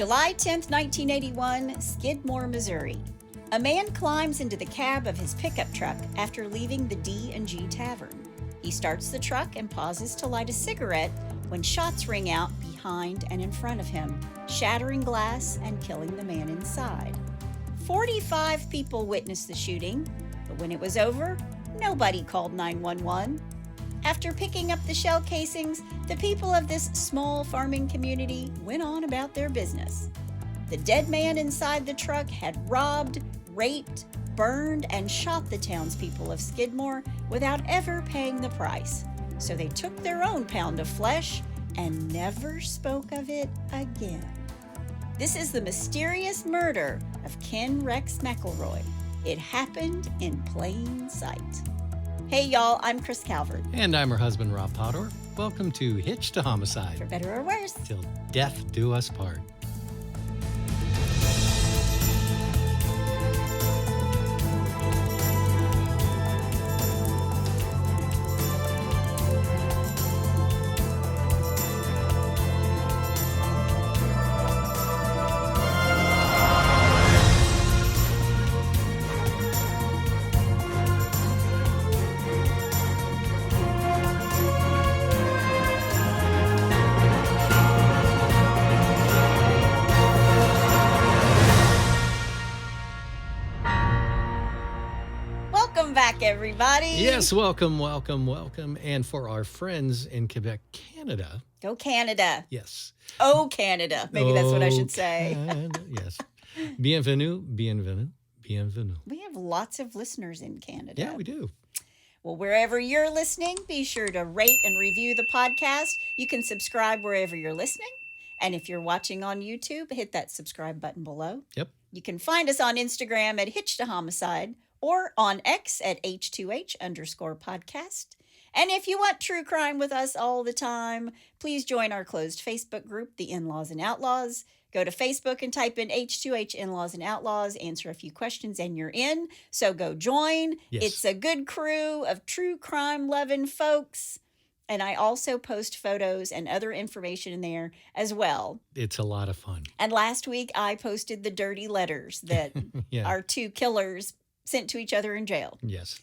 July 10th, 1981, Skidmore, Missouri. A man climbs into the cab of his pickup truck after leaving the D G Tavern. He starts the truck and pauses to light a cigarette when shots ring out behind and in front of him, shattering glass and killing the man inside. 45 people witnessed the shooting, but when it was over, nobody called 911. After picking up the shell casings, the people of this small farming community went on about their business. The dead man inside the truck had robbed, raped, burned, and shot the townspeople of Skidmore without ever paying the price. So they took their own pound of flesh and never spoke of it again. This is the mysterious murder of Ken Rex McElroy. It happened in plain sight. Hey y'all, I'm Chris Calvert. And I'm her husband, Rob Podor. Welcome to Hitched to Homicide. For better or worse. Till death do us part. Everybody. Yes, welcome. And for our friends in Quebec, Canada. Go Canada. Yes. Oh, Canada. Maybe that's what I should say. Yes. Bienvenue. We have lots of listeners in Canada. Yeah, we do. Well, wherever you're listening, be sure to rate and review the podcast. You can subscribe wherever you're listening. And if you're watching on YouTube, hit that subscribe button below. Yep. You can find us on Instagram at Hitched to Homicide, or on X at H2H_podcast. And if you want true crime with us all the time, please join our closed Facebook group, The In-Laws and Outlaws. Go to Facebook and type in H2H In-Laws and Outlaws, answer a few questions, and you're in. So go join. Yes. It's a good crew of true crime-loving folks. And I also post photos and other information in there as well. It's a lot of fun. And last week, I posted the dirty letters that Yeah. our two killers sent to each other in jail. Yes.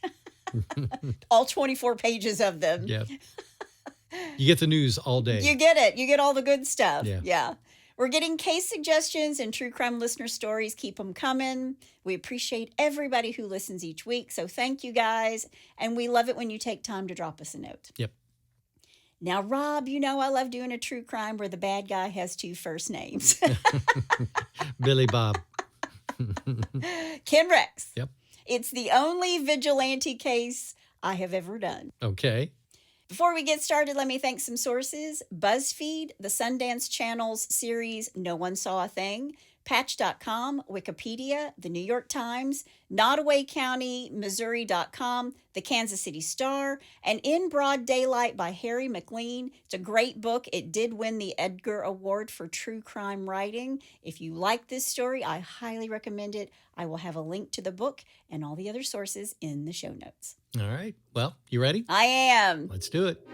All 24 pages of them. Yeah. You get the news all day. You get it. You get all the good stuff. Yeah. We're getting case suggestions and true crime listener stories. Keep them coming. We appreciate everybody who listens each week. So thank you guys. And we love it when you take time to drop us a note. Yep. Now, Rob, you know I love doing a true crime where the bad guy has two first names. Billy Bob. Ken Rex. Yep. It's the only vigilante case I have ever done. Okay. Before we get started, let me thank some sources. BuzzFeed, the Sundance Channel's series No One Saw a Thing, Patch.com, Wikipedia, the New York Times, Nottoway County, Missouri.com, the Kansas City Star, and In Broad Daylight by Harry McLean. It's a great book. It did win the Edgar Award for true crime writing. If you like this story, I highly recommend it. I will have a link to the book and all the other sources in the show notes. All right. Well, you ready? I am. Let's do it.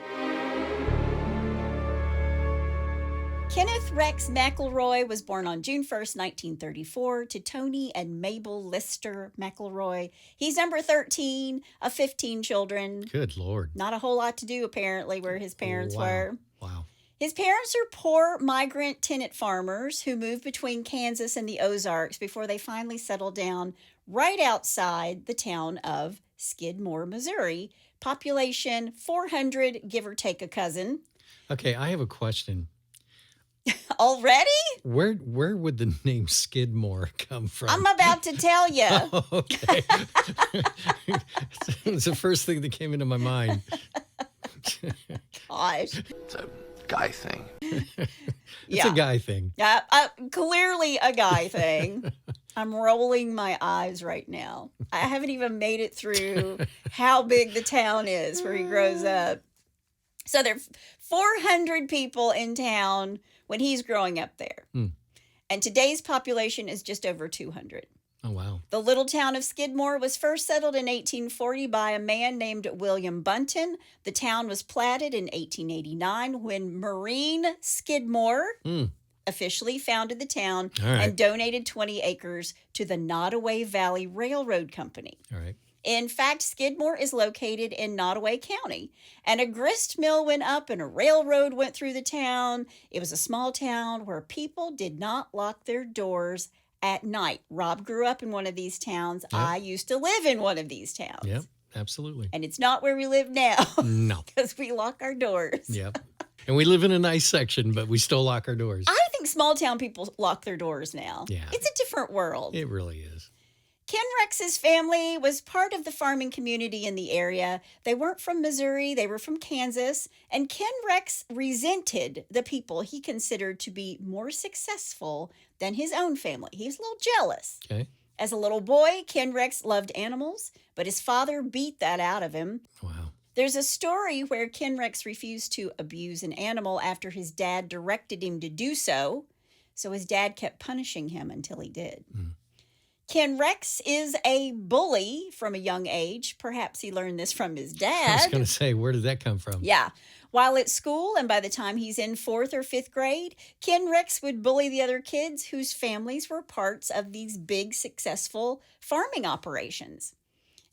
Kenneth Rex McElroy was born on June 1st, 1934, to Tony and Mabel Lister McElroy. He's number 13 of 15 children. Good Lord. Not a whole lot to do, apparently, where his parents were. Wow. His parents are poor migrant tenant farmers who moved between Kansas and the Ozarks before they finally settled down right outside the town of Skidmore, Missouri. Population 400, give or take a cousin. Okay, I have a question. Already? Where would the name Skidmore come from? I'm about to tell you. Oh, okay. It's the first thing that came into my mind. Gosh. It's a guy thing. It's a guy thing. Yeah, clearly a guy thing. I'm rolling my eyes right now. I haven't even made it through how big the town is where he grows up. So there are 400 people in town when he's growing up there. And today's population is just over 200. Oh, wow. The little town of Skidmore was first settled in 1840 by a man named William Bunton. The town was platted in 1889 when Marine Skidmore officially founded the town All right. and donated 20 acres to the Nottoway Valley Railroad Company. All right. In fact, Skidmore is located in Nottoway County, and a grist mill went up and a railroad went through the town. It was a small town where people did not lock their doors at night. Rob grew up in one of these towns. Yep. I used to live in one of these towns. Yep. Absolutely. And it's not where we live now No. because we lock our doors. Yep. And we live in a nice section, but we still lock our doors. I think small town people lock their doors now. Yeah. It's a different world. It really is. Ken Rex's family was part of the farming community in the area. They weren't from Missouri, they were from Kansas, and Ken Rex resented the people he considered to be more successful than his own family. He was a little jealous. Okay. As a little boy, Ken Rex loved animals, but his father beat that out of him. Wow. There's a story where Ken Rex refused to abuse an animal after his dad directed him to do so, so his dad kept punishing him until he did. Ken Rex is a bully from a young age. Perhaps he learned this from his dad. I was going to say, where did that come from? Yeah. While at school, and by the time he's in 4th or 5th grade, Ken Rex would bully the other kids whose families were parts of these big, successful farming operations.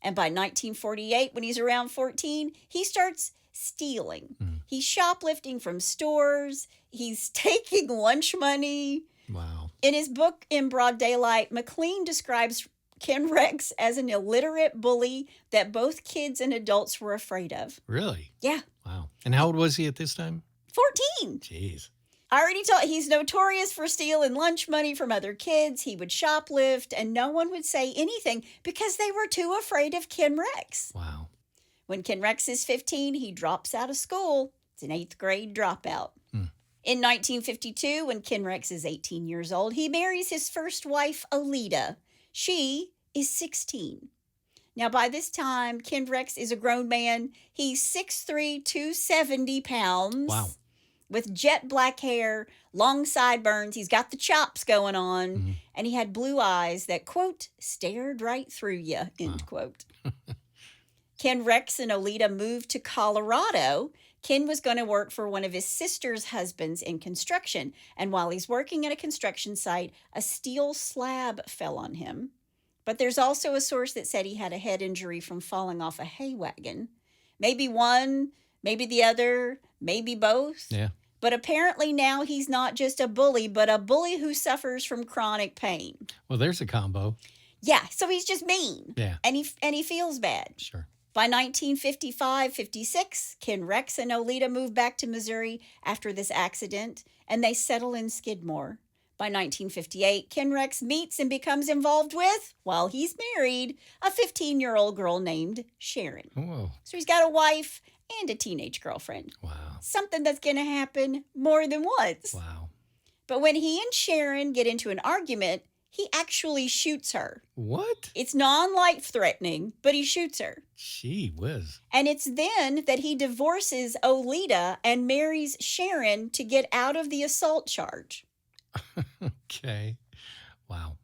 And by 1948, when he's around 14, he starts stealing. He's shoplifting from stores. He's taking lunch money. Wow. In his book, In Broad Daylight, McLean describes Ken Rex as an illiterate bully that both kids and adults were afraid of. Really? Yeah. Wow. And how old was he at this time? 14. Jeez. I already told he's notorious for stealing lunch money from other kids. He would shoplift, and no one would say anything because they were too afraid of Ken Rex. Wow. When Ken Rex is 15, he drops out of school. It's an 8th grade dropout. In 1952, when Ken Rex is 18 years old, he marries his first wife, Alita. She is 16. Now, by this time, Ken Rex is a grown man. He's 6'3", 270 pounds. Wow. With jet black hair, long sideburns. He's got the chops going on. And he had blue eyes that, quote, stared right through you, end quote. Ken Rex and Alita moved to Colorado. Ken was going to work for one of his sister's husbands in construction. And while he's working at a construction site, a steel slab fell on him. But there's also a source that said he had a head injury from falling off a hay wagon. Maybe one, maybe the other, maybe both. Yeah. But apparently now he's not just a bully, but a bully who suffers from chronic pain. Well, there's a combo. Yeah, so he's just mean. Yeah. And he feels bad. Sure. By 1955-56, Ken Rex and Olita move back to Missouri after this accident, and they settle in Skidmore. By 1958, Ken Rex meets and becomes involved with, while he's married, a 15-year-old girl named Sharon. Whoa. So he's got a wife and a teenage girlfriend. Wow. Something that's going to happen more than once. Wow. But when he and Sharon get into an argument, he actually shoots her. What? It's non-life threatening, but he shoots her. Gee whiz. And it's then that he divorces Olita and marries Sharon to get out of the assault charge. Okay. Wow.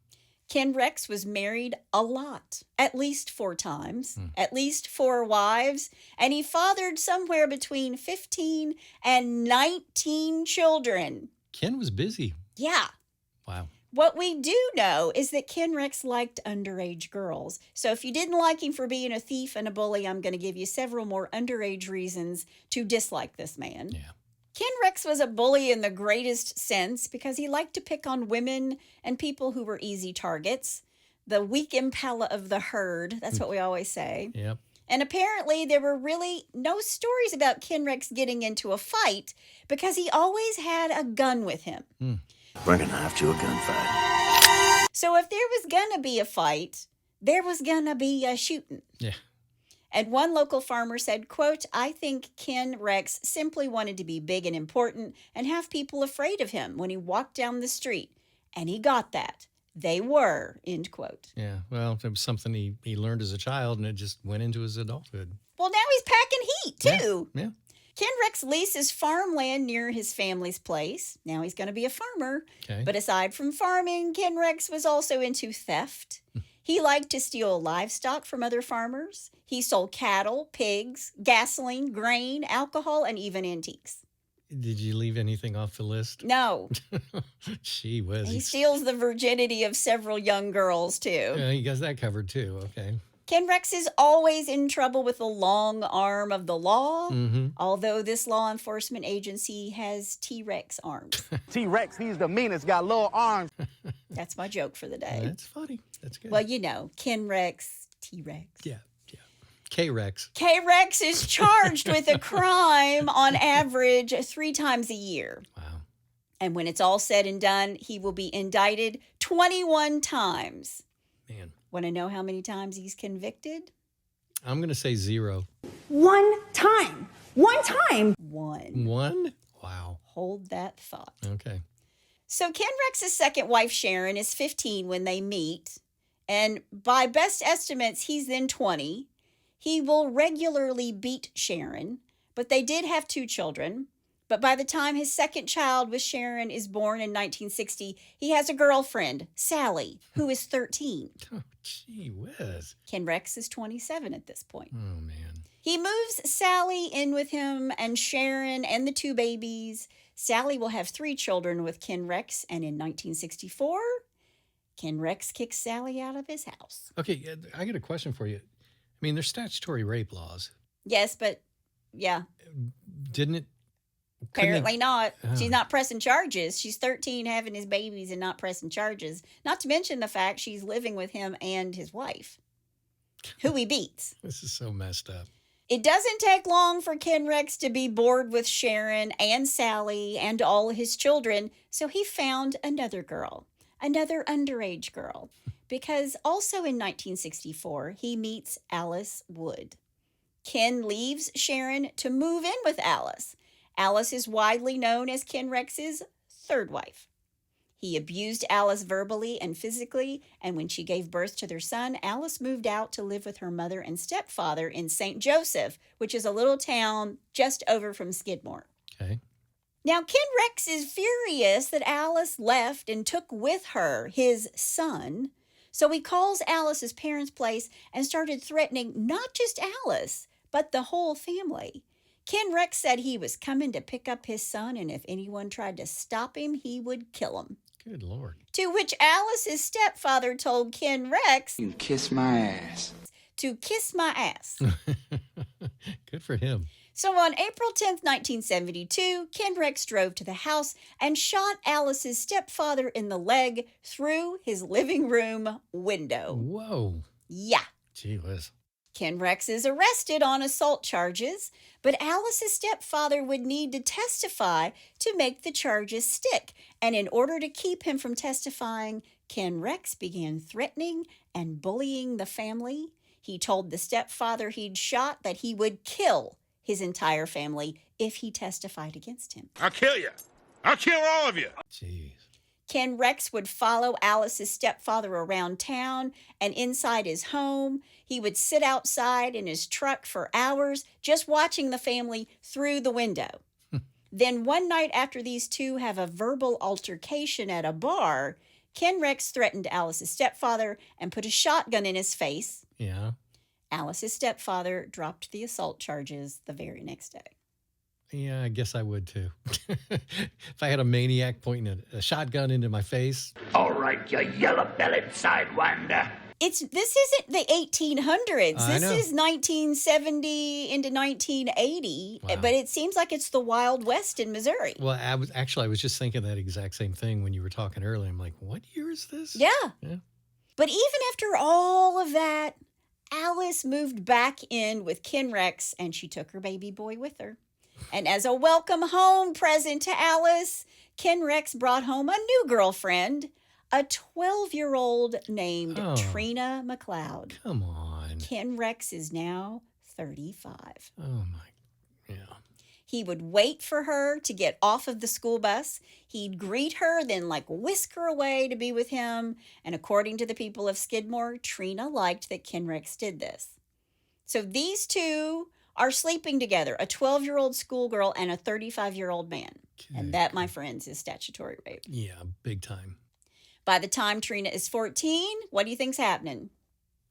Ken Rex was married a lot, at least 4 times, at least 4 wives, and he fathered somewhere between 15 and 19 children. Ken was busy. Yeah. Wow. What we do know is that Ken Rex liked underage girls. So if you didn't like him for being a thief and a bully, I'm going to give you several more underage reasons to dislike this man. Yeah. Ken Rex was a bully in the greatest sense because he liked to pick on women and people who were easy targets. The weak impala of the herd, that's what we always say. Yep. And apparently there were really no stories about Ken Rex getting into a fight because he always had a gun with him. We're gonna have to a gunfight. So if there was gonna be a fight, there was gonna be a shooting. Yeah. And one local farmer said, quote, "I think Ken Rex simply wanted to be big and important and have people afraid of him when he walked down the street. And he got that. They were," end quote. Yeah. Well, it was something he learned as a child, and it just went into his adulthood. Well, now he's packing heat, too. Yeah. Ken Rex leases farmland near his family's place. Now he's going to be a farmer. Okay. But aside from farming, Ken Rex was also into theft. He liked to steal livestock from other farmers. He sold cattle, pigs, gasoline, grain, alcohol, and even antiques. Did you leave anything off the list? No. Gee whiz. He steals the virginity of several young girls, too. Yeah, he got that covered, too. Okay. Ken Rex is always in trouble with the long arm of the law, although this law enforcement agency has T-Rex arms. T-Rex, he's the meanest, got little arms. That's my joke for the day. That's funny. That's good. Well, Ken Rex, T-Rex. Yeah. K-Rex. K-Rex is charged with a crime on average 3 times a year. Wow. And when it's all said and done, he will be indicted 21 times. Man. Want to know how many times he's convicted? I'm going to say 0. One time. One time. 1. 1? Wow. Hold that thought. Okay. So Ken Rex's second wife, Sharon, is 15 when they meet. And by best estimates, he's then 20. He will regularly beat Sharon, but they did have 2 children. But by the time his second child with Sharon is born in 1960, he has a girlfriend, Sally, who is 13. Oh, gee whiz. Ken Rex is 27 at this point. Oh, man. He moves Sally in with him and Sharon and the 2 babies. Sally will have 3 children with Ken Rex, and in 1964, Ken Rex kicks Sally out of his house. Okay, I got a question for you. I mean, there's statutory rape laws. Yes, but yeah. Didn't it? Apparently not. Oh. She's not pressing charges. She's 13 having his babies and not pressing charges. Not to mention the fact she's living with him and his wife, who he beats. This is so messed up. It doesn't take long for Ken Rex to be bored with Sharon and Sally and all his children, so he found another girl, another underage girl, because also in 1964, he meets Alice Wood. Ken leaves Sharon to move in with Alice. Alice is widely known as Ken Rex's third wife. He abused Alice verbally and physically, and when she gave birth to their son, Alice moved out to live with her mother and stepfather in St. Joseph, which is a little town just over from Skidmore. Okay. Now, Ken Rex is furious that Alice left and took with her his son, so he calls Alice's parents' place and started threatening not just Alice, but the whole family. Ken Rex said he was coming to pick up his son, and if anyone tried to stop him, he would kill him. Good Lord. To which Alice's stepfather told Ken Rex, You can kiss my ass. to kiss my ass. Good for him. So on April 10th, 1972, Ken Rex drove to the house and shot Alice's stepfather in the leg through his living room window. Whoa. Yeah. Gee whiz. Ken Rex is arrested on assault charges, but Alice's stepfather would need to testify to make the charges stick. And in order to keep him from testifying, Ken Rex began threatening and bullying the family. He told the stepfather he'd shot that he would kill his entire family if he testified against him. I'll kill you. I'll kill all of you. Jeez. Ken Rex would follow Alice's stepfather around town and inside his home. He would sit outside in his truck for hours just watching the family through the window. Then one night after these two have a verbal altercation at a bar, Ken Rex threatened Alice's stepfather and put a shotgun in his face. Yeah. Alice's stepfather dropped the assault charges the very next day. Yeah, I guess I would too. If I had a maniac pointing a shotgun into my face. All right, you yellow-bellied sidewinder. This isn't the 1800s. I This know. is 1970 into 1980, Wow. but it seems like it's the Wild West in Missouri. Well, I was just thinking that exact same thing when you were talking earlier. I'm like, what year is this? Yeah. Yeah. But even after all of that, Alice moved back in with Ken Rex and she took her baby boy with her. And as a welcome home present to Alice, Ken Rex brought home a new girlfriend, a 12-year-old named Oh. Trina McLeod. Come on. Ken Rex is now 35. Oh my. Yeah. He would wait for her to get off of the school bus. He'd greet her, then whisk her away to be with him. And according to the people of Skidmore, Trina liked that Ken Rex did this. So these two are sleeping together, a 12-year-old schoolgirl and a 35-year-old man. And that, my friends, is statutory rape. Yeah, big time. By the time Trina is 14, what do you think's happening?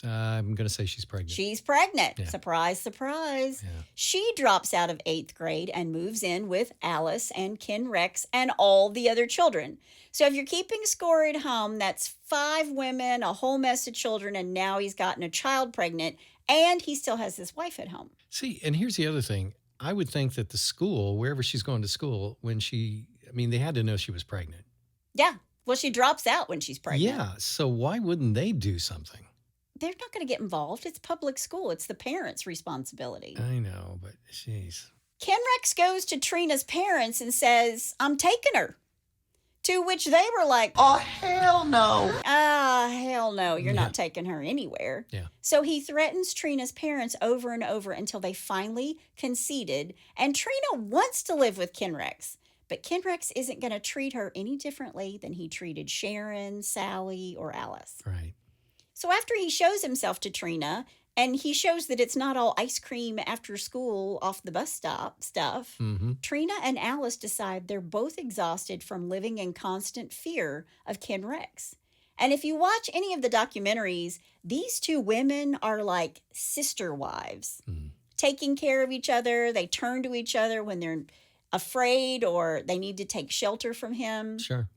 I'm going to say she's pregnant. She's pregnant. Yeah. Surprise, surprise. Yeah. She drops out of 8th grade and moves in with Alice and Ken Rex and all the other children. So if you're keeping score at home, that's 5 women, a whole mess of children, and now he's gotten a child pregnant, and he still has his wife at home. See, and here's the other thing. I would think that the school, wherever she's going to school, they had to know she was pregnant. Yeah. Well, she drops out when she's pregnant. Yeah. So why wouldn't they do something? They're not going to get involved. It's public school. It's the parents' responsibility. I know, but jeez. Ken Rex goes to Trina's parents and says, I'm taking her. To which they were like, Oh, hell no. Hell no, you're not taking her anywhere. Yeah. So he threatens Trina's parents over and over until they finally conceded. And Trina wants to live with Ken Rex. But Ken Rex isn't going to treat her any differently than he treated Sharon, Sally, or Alice. Right. So after he shows himself to Trina, and he shows that it's not all ice cream after school off the bus stop stuff, Trina and Alice decide they're both exhausted from living in constant fear of Ken Rex. And if you watch any of the documentaries, these 2 women are like sister wives, taking care of each other. They turn to each other when they're afraid or they need to take shelter from him. Sure.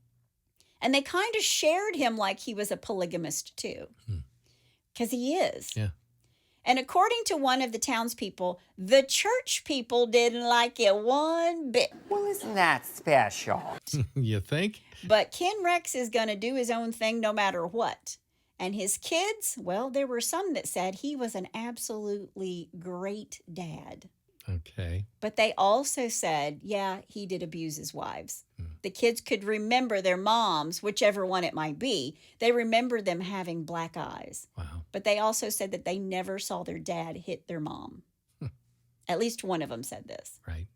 And they kind of shared him like he was a polygamist too. Because he is. Yeah. And according to one of the townspeople, the church people didn't like it one bit. Well, isn't that special? You think? But Ken Rex is going to do his own thing no matter what. And his kids, well, there were some that said he was an absolutely great dad. Okay. But they also said, yeah, he did abuse his wives. The kids could remember their moms, whichever one it might be. They remembered them having black eyes. Wow. But they also said that they never saw their dad hit their mom. At least one of them said this. Right.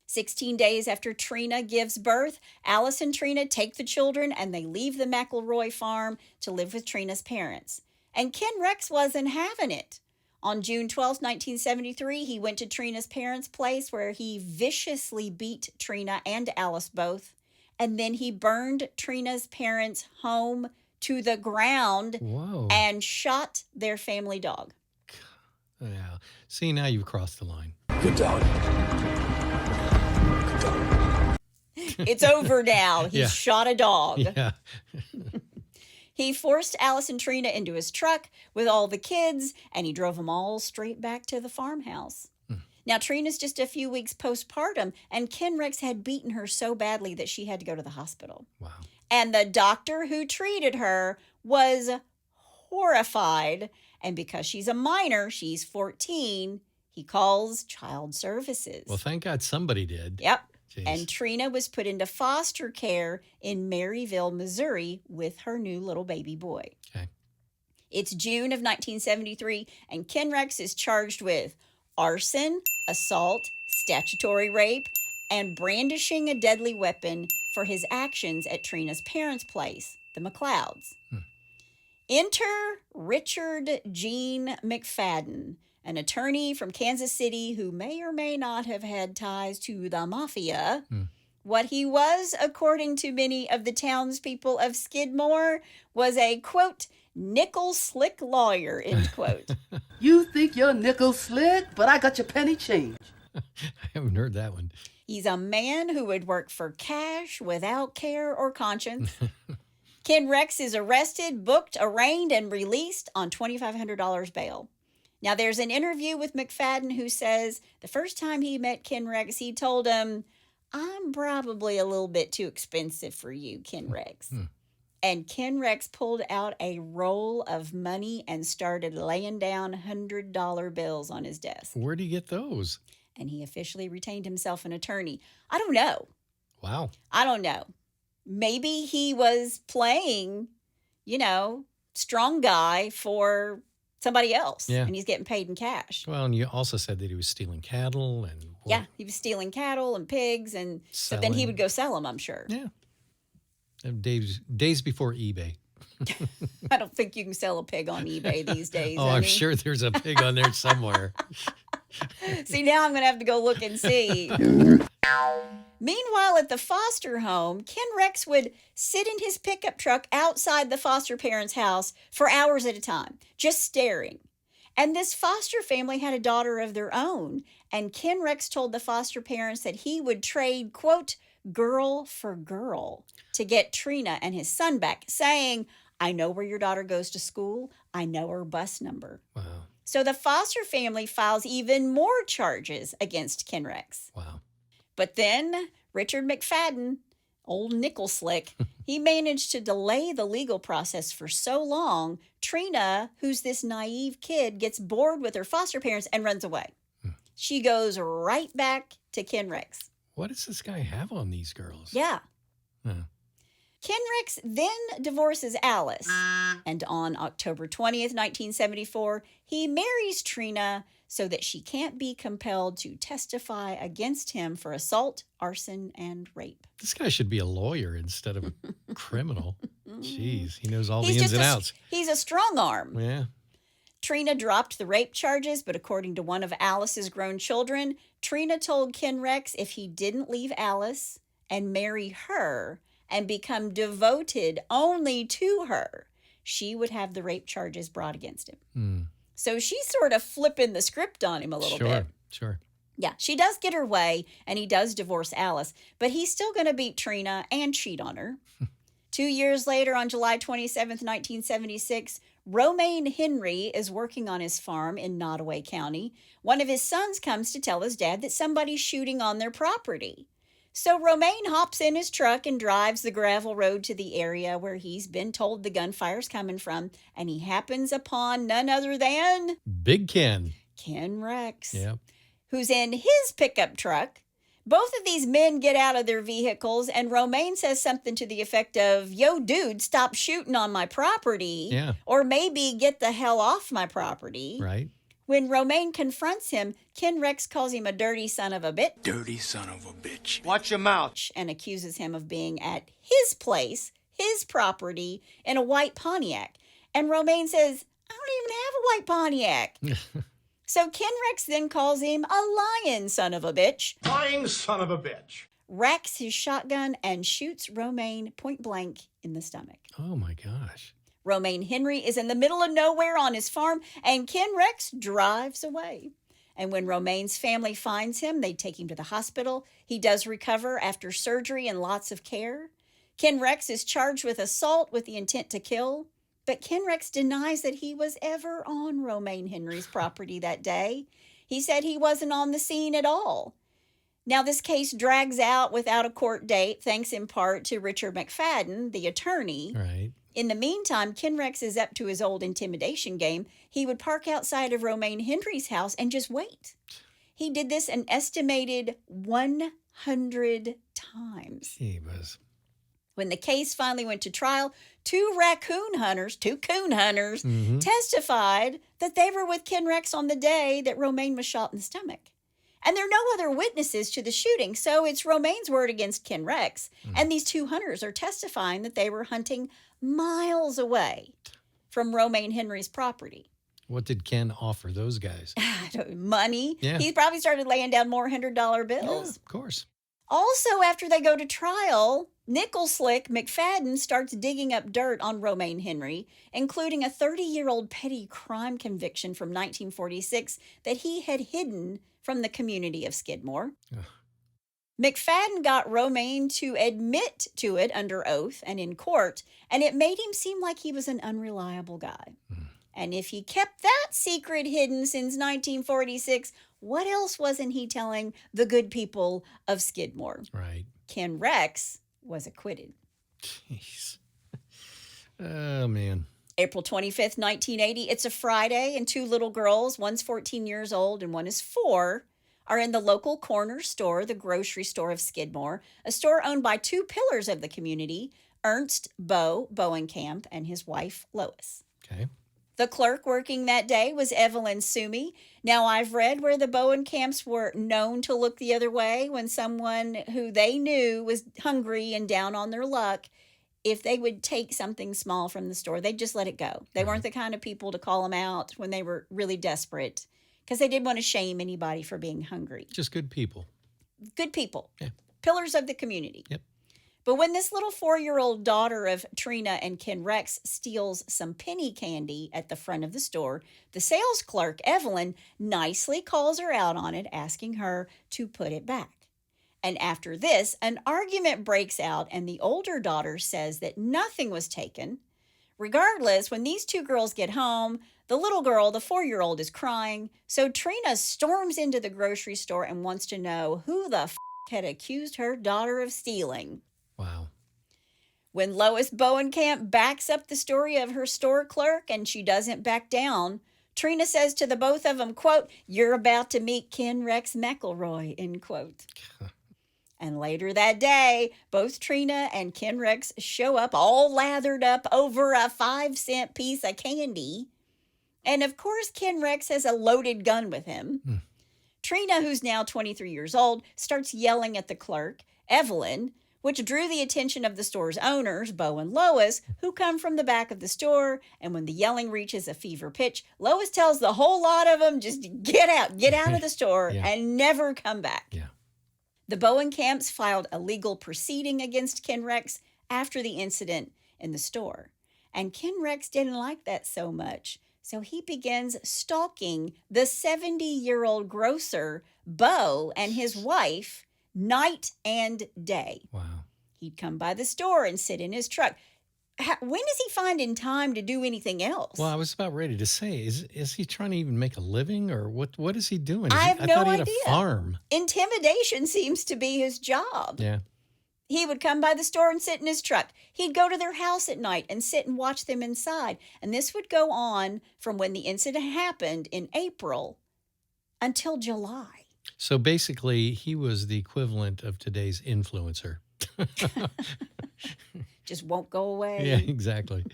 16 days after Trina gives birth, Alice and Trina take the children and they leave the McElroy farm to live with Trina's parents. And Ken Rex wasn't having it. On June 12, 1973, he went to Trina's parents' place where he viciously beat Trina and Alice both. And then he burned Trina's parents' home to the ground Whoa. and shot their family dog. Yeah. See, now you've crossed the line. Good dog. Good dog. It's over now. He Yeah. shot a dog. Yeah. He forced Alice and Trina into his truck with all the kids, and he drove them all straight back to the farmhouse. Now, Trina's just a few weeks postpartum, and Ken Rex had beaten her so badly that she had to go to the hospital. Wow. And the doctor who treated her was horrified. And because she's a minor, she's 14, he calls child services. Well, thank God somebody did. Yep. Jeez. And Trina was put into foster care in Maryville, Missouri with her new little baby boy. Okay. It's June of 1973, and Ken Rex is charged with arson, assault, statutory rape, and brandishing a deadly weapon for his actions at Trina's parents' place, the McLeods. Enter Richard Gene McFadden, an attorney from Kansas City who may or may not have had ties to the mafia. What he was, according to many of the townspeople of Skidmore, was a, quote, nickel slick lawyer, end quote. You think you're nickel slick, but I got your penny change. I haven't heard that one. He's a man who would work for cash without care or conscience. Ken Rex is arrested, booked, arraigned, and released on $2,500 bail. Now, there's an interview with McFadden who says the first time he met Ken Rex, he told him, I'm probably a little bit too expensive for you, Ken Rex. And Ken Rex pulled out a roll of money and started laying down $100 bills on his desk. Where'd he get those? And he officially retained himself an attorney. I don't know. Wow. I don't know. Maybe he was playing, strong guy for somebody else. Yeah. And he's getting paid in cash. Well, and you also said that he was stealing cattle and... Yeah, he was stealing cattle and pigs, and so then he Selling. would go sell them, I'm sure. Yeah. Days before eBay. I don't think you can sell a pig on eBay these days. Oh, I'm sure there's a pig on there somewhere. See, now I'm going to have to go look and see. Meanwhile, at the foster home, Ken Rex would sit in his pickup truck outside the foster parents' house for hours at a time, just staring. And this foster family had a daughter of their own, and Ken Rex told the foster parents that he would trade, quote, girl for girl to get Trina and his son back, saying, I know where your daughter goes to school. I know her bus number. Wow. So the foster family files even more charges against Ken Rex. Wow. But then Richard McFadden, old nickel slick, he managed to delay the legal process for so long, Trina, who's this naive kid, gets bored with her foster parents and runs away. She goes right back to Ken Rex. What does this guy have on these girls? Yeah. Huh. Ken Rex then divorces Alice, and on October 20th, 1974, he marries Trina so that she can't be compelled to testify against him for assault, arson, and rape. This guy should be a lawyer instead of a criminal. Jeez, he knows all the ins and outs. He's a strong arm. Yeah. Trina dropped the rape charges, but according to one of Alice's grown children, Trina told Ken Rex if he didn't leave Alice and marry her and become devoted only to her, she would have the rape charges brought against him. So she's sort of flipping the script on him a little bit. Sure. Yeah, she does get her way, and he does divorce Alice, but he's still going to beat Trina and cheat on her. 2 years later, on July 27th, 1976, Romaine Henry is working on his farm in Nottoway County. One of his sons comes to tell his dad that somebody's shooting on their property. So Romaine hops in his truck and drives the gravel road to the area where he's been told the gunfire's coming from, and he happens upon none other than Big Ken. Ken Rex, Yep. who's in his pickup truck. Both of these men get out of their vehicles, and Romaine says something to the effect of, yo, dude, stop shooting on my property. Yeah. Or maybe get the hell off my property. Right. When Romaine confronts him, Ken Rex calls him a dirty son of a bitch. Dirty son of a bitch. Watch your mouth. And accuses him of being at his place, his property, in a white Pontiac. And Romaine says, I don't even have a white Pontiac. So Ken Rex then calls him a lying son of a bitch, Lying son of a bitch. racks his shotgun, and shoots Romaine point blank in the stomach. Oh, my gosh. Romaine Henry is in the middle of nowhere on his farm, and Ken Rex drives away. And when Romaine's family finds him, they take him to the hospital. He does recover after surgery and lots of care. Ken Rex is charged with assault with the intent to kill, but Ken Rex denies that he was ever on Romaine Henry's property that day. He said he wasn't on the scene at all. Now, this case drags out without a court date, thanks in part to Richard McFadden, the attorney. Right. In the meantime, Ken Rex is up to his old intimidation game. He would park outside of Romaine Henry's house and just wait. He did this an estimated 100 times. He was. When the case finally went to trial, two coon hunters, testified that they were with Ken Rex on the day that Romaine was shot in the stomach. And there are no other witnesses to the shooting, so it's Romaine's word against Ken Rex. And these two hunters are testifying that they were hunting miles away from Romaine Henry's property. What did Ken offer those guys? Money. Yeah. He probably started laying down more $100 bills. Yeah, of course. Also, after they go to trial, Nickel Slick McFadden starts digging up dirt on Romaine Henry, including a 30-year-old petty crime conviction from 1946 that he had hidden from the community of Skidmore. Ugh. McFadden got Romaine to admit to it under oath and in court, and it made him seem like he was an unreliable guy. And if he kept that secret hidden since 1946, what else wasn't he telling the good people of Skidmore? Right. Ken Rex was acquitted. Jeez. Oh, man. April 25th, 1980, it's a Friday, and two little girls, one's 14 years old and one is 4, are in the local corner store, the grocery store of Skidmore, a store owned by two pillars of the community, Ernst Bowenkamp and his wife, Lois. Okay. The clerk working that day was Evelyn Sumi. Now, I've read where the Bowenkamps were known to look the other way when someone who they knew was hungry and down on their luck. If they would take something small from the store, they'd just let it go. They weren't the kind of people to call them out when they were really desperate because they didn't want to shame anybody for being hungry. Just good people. good people, Yeah. pillars of the community. Yep. But when this little 4-year-old daughter of Trina and Ken Rex steals some penny candy at the front of the store, the sales clerk, Evelyn, nicely calls her out on it, asking her to put it back. And after this, an argument breaks out, and the older daughter says that nothing was taken. Regardless, when these two girls get home, the little girl, the 4-year-old, is crying. So Trina storms into the grocery store and wants to know who the had accused her daughter of stealing. Wow. When Lois Bowenkamp backs up the story of her store clerk and she doesn't back down, Trina says to the both of them, quote, "You're about to meet Ken Rex McElroy," end quote. And later that day, both Trina and Ken Rex show up all lathered up over a 5-cent piece of candy. And of course, Ken Rex has a loaded gun with him. Trina, who's now 23 years old, starts yelling at the clerk, Evelyn, which drew the attention of the store's owners, Bo and Lois, who come from the back of the store. And when the yelling reaches a fever pitch, Lois tells the whole lot of them just get out of the store and never come back. Yeah. The Bowenkamps filed a legal proceeding against Ken Rex after the incident in the store. And Ken Rex didn't like that so much. So he begins stalking the 70-year-old grocer, Bo, and his wife, night and day. Wow. He'd come by the store and sit in his truck. When is he finding time to do anything else? Well, I was about ready to say, is he trying to even make a living, or what is he doing? I have no thought he had idea. a farm. Intimidation seems to be his job. Yeah. He would come by the store and sit in his truck. He'd go to their house at night and sit and watch them inside. And this would go on from when the incident happened in April until July. So basically, he was the equivalent of today's influencer. Just won't go away. Yeah, exactly.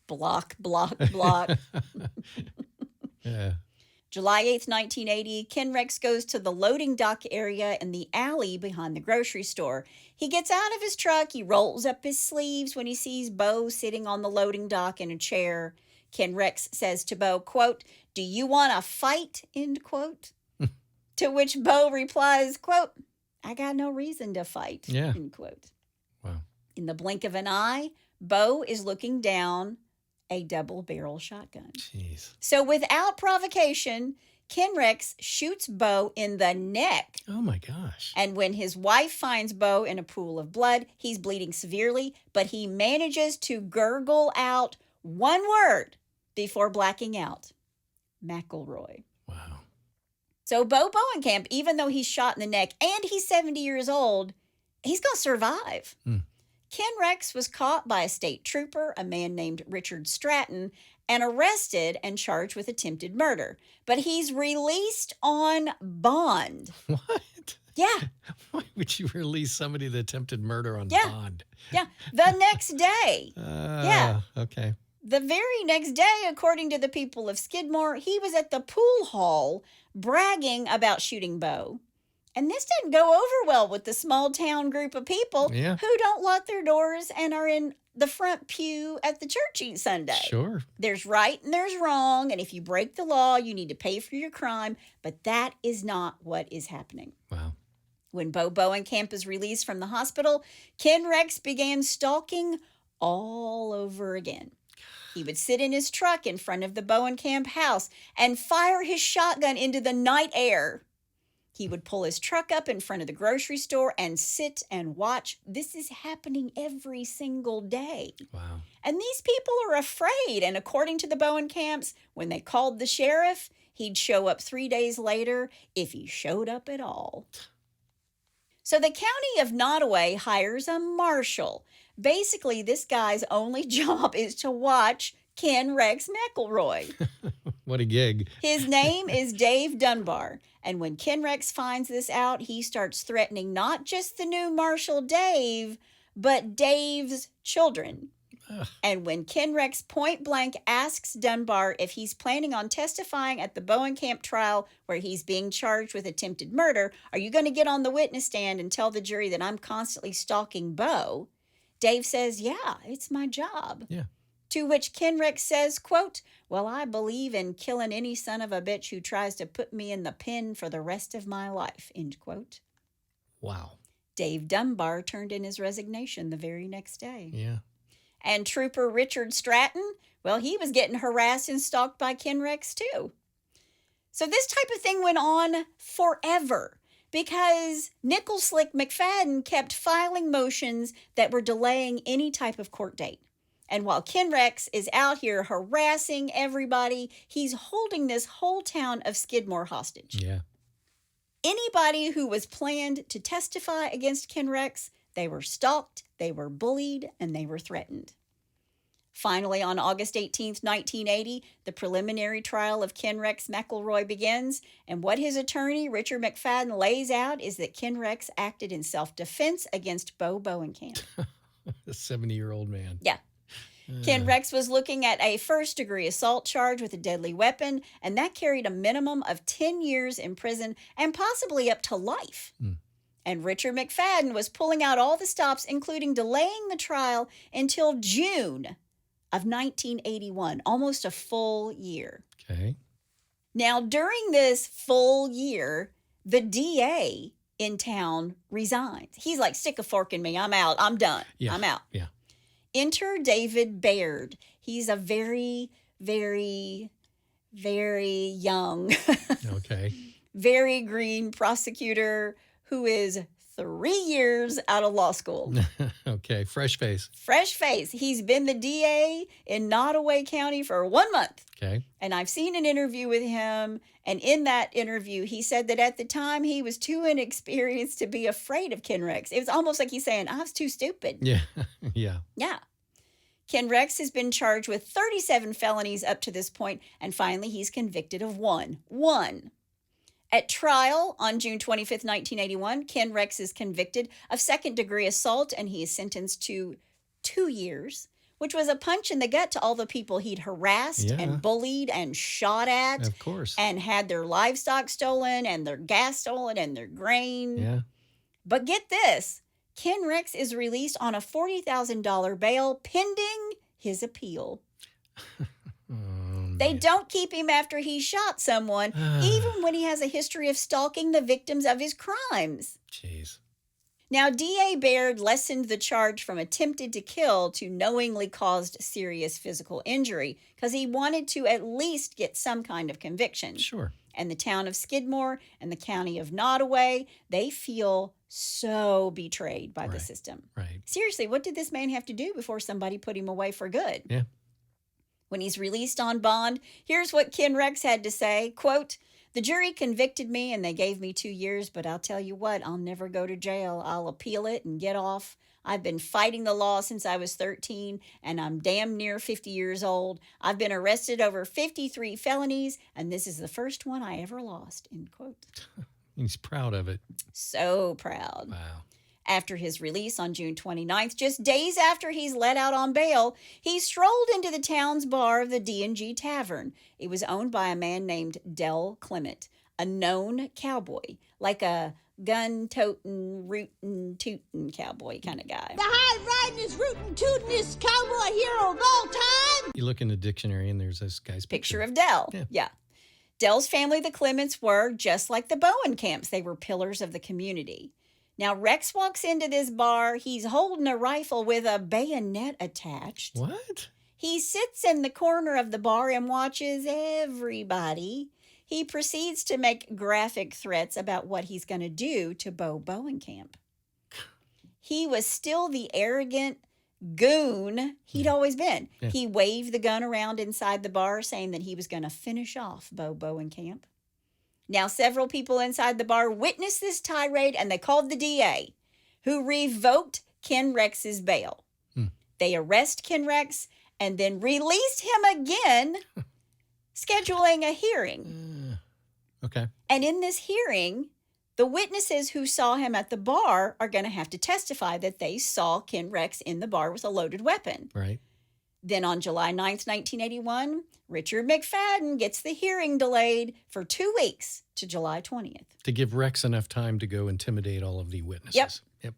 Block, block, block. Yeah. July 8th, 1980, Ken Rex goes to the loading dock area in the alley behind the grocery store. He gets out of his truck. He rolls up his sleeves when he sees Bo sitting on the loading dock in a chair. Ken Rex says to Bo, quote, "Do you want to fight?" end quote. To which Bo replies, quote, "I got no reason to fight," Yeah. end quote. Wow. In the blink of an eye, Bo is looking down a double-barrel shotgun. Jeez. So without provocation, Ken Rex shoots Bo in the neck. Oh my gosh. And when his wife finds Bo in a pool of blood, he's bleeding severely, but he manages to gurgle out one word before blacking out: McElroy. Wow. So Bo Bowenkamp, even though he's shot in the neck and he's 70 years old, he's going to survive. Ken Rex was caught by a state trooper, a man named Richard Stratton, and arrested and charged with attempted murder. But he's released on bond. What? Yeah. Why would you release somebody that attempted murder on Yeah. bond? Yeah. The next day. Yeah. Okay. The very next day, according to the people of Skidmore, he was at the pool hall bragging about shooting Bo. And this didn't go over well with the small town group of people who don't lock their doors and are in the front pew at the church each Sunday. Sure. There's right and there's wrong, and if you break the law, you need to pay for your crime, but that is not what is happening. Wow. When Bo Bowenkamp is released from the hospital, Ken Rex began stalking all over again. He would sit in his truck in front of the Bowenkamp house and fire his shotgun into the night air. He would pull his truck up in front of the grocery store and sit and watch. This is happening every single day. Wow. And these people are afraid. And according to the Bowenkamps, when they called the sheriff, he'd show up 3 days later if he showed up at all. So the county of Nottoway hires a marshal. Basically, this guy's only job is to watch Ken Rex McElroy. What a gig. His name is Dave Dunbar. And when Ken Rex finds this out, he starts threatening not just the new Marshal Dave, but Dave's children. Ugh. And when Ken Rex point blank asks Dunbar if he's planning on testifying at the Bowenkamp trial where he's being charged with attempted murder, are you going to get on the witness stand and tell the jury that I'm constantly stalking Bo? Dave says, yeah, it's my job. Yeah. To which Ken Rex says, quote, well, I believe in killing any son of a bitch who tries to put me in the pen for the rest of my life, end quote. Wow. Dave Dunbar turned in his resignation the very next day. Yeah. And Trooper Richard Stratton, well, he was getting harassed and stalked by Ken Rex too. So this type of thing went on forever because Nickel Slick McFadden kept filing motions that were delaying any type of court date. And while Ken Rex is out here harassing everybody, he's holding this whole town of Skidmore hostage. Yeah. Anybody who was planned to testify against Ken Rex, they were stalked, they were bullied, and they were threatened. Finally, on August 18th, 1980, the preliminary trial of Ken Rex McElroy begins, and what his attorney, Richard McFadden, lays out is that Ken Rex acted in self-defense against Bo Bowenkamp. A 70-year-old man. Yeah. Ken Rex was looking at a first-degree assault charge with a deadly weapon, and that carried a minimum of 10 years in prison and possibly up to life. And Richard McFadden was pulling out all the stops, including delaying the trial until June of 1981, almost a full year. Okay. Now, during this full year, the DA in town resigns. He's like, stick a fork in me. I'm out. I'm done. Yeah. I'm out. Yeah. Enter David Baird. He's a very, very, very young, Okay. very green prosecutor who is 3 years out of law school. Okay. Fresh face. Fresh face. He's been the DA in Nottoway County for 1 month. Okay. And I've seen an interview with him. And in that interview, he said that at the time he was too inexperienced to be afraid of Ken Rex. It was almost like he's saying, I was too stupid. Yeah. Yeah. Yeah. Ken Rex has been charged with 37 felonies up to this point, and finally he's convicted of one. At trial on June 25th, 1981, Ken Rex is convicted of second-degree assault, and he is sentenced to 2 years, which was a punch in the gut to all the people he'd harassed and bullied and shot at. Of course. And had their livestock stolen and their gas stolen and their grain. Yeah. But get this, Ken Rex is released on a $40,000 bail pending his appeal. They don't keep him after he shot someone, even when he has a history of stalking the victims of his crimes. Jeez. Now, D.A. Baird lessened the charge from attempted to kill to knowingly caused serious physical injury because he wanted to at least get some kind of conviction. Sure. And the town of Skidmore and the county of Nottoway, they feel so betrayed by the system. Right. Seriously, what did this man have to do before somebody put him away for good? Yeah. When he's released on bond, here's what Ken Rex had to say, quote, "The jury convicted me and they gave me 2 years, but I'll tell you what, I'll never go to jail. I'll appeal it and get off. I've been fighting the law since I was 13, and I'm damn near 50 years old. I've been arrested over 53 felonies, and this is the first one I ever lost," end quote. He's proud of it. So proud. Wow. After his release on June 29th, just days after he's let out on bail, he strolled into the town's bar of the D G Tavern. It was owned by a man named Del Clement, a known cowboy, like a gun-toting, rootin', cowboy kind of guy. The high-riding, rootin', tootin' cowboy hero of all time. You look in the dictionary and there's this guy's Picture of Del. Yeah. Del's family, the Clements, were just like the Bowenkamps. They were pillars of the community. Now, Rex walks into this bar. He's holding a rifle with a bayonet attached. What? He sits in the corner of the bar and watches everybody. He proceeds to make graphic threats about what he's going to do to Bo Bowenkamp. He was still the arrogant goon he'd always been. Yeah. He waved the gun around inside the bar, saying that he was going to finish off Bo Bowenkamp. Now, several people inside the bar witnessed this tirade, and they called the DA, who revoked Ken Rex's bail. They arrest Ken Rex and then released him again, scheduling a hearing. Okay. And in this hearing, the witnesses who saw him at the bar are going to have to testify that they saw Ken Rex in the bar with a loaded weapon. Right. Then on July 9th, 1981, Richard McFadden gets the hearing delayed for 2 weeks to July 20th. To give Rex enough time to go intimidate all of the witnesses. Yep.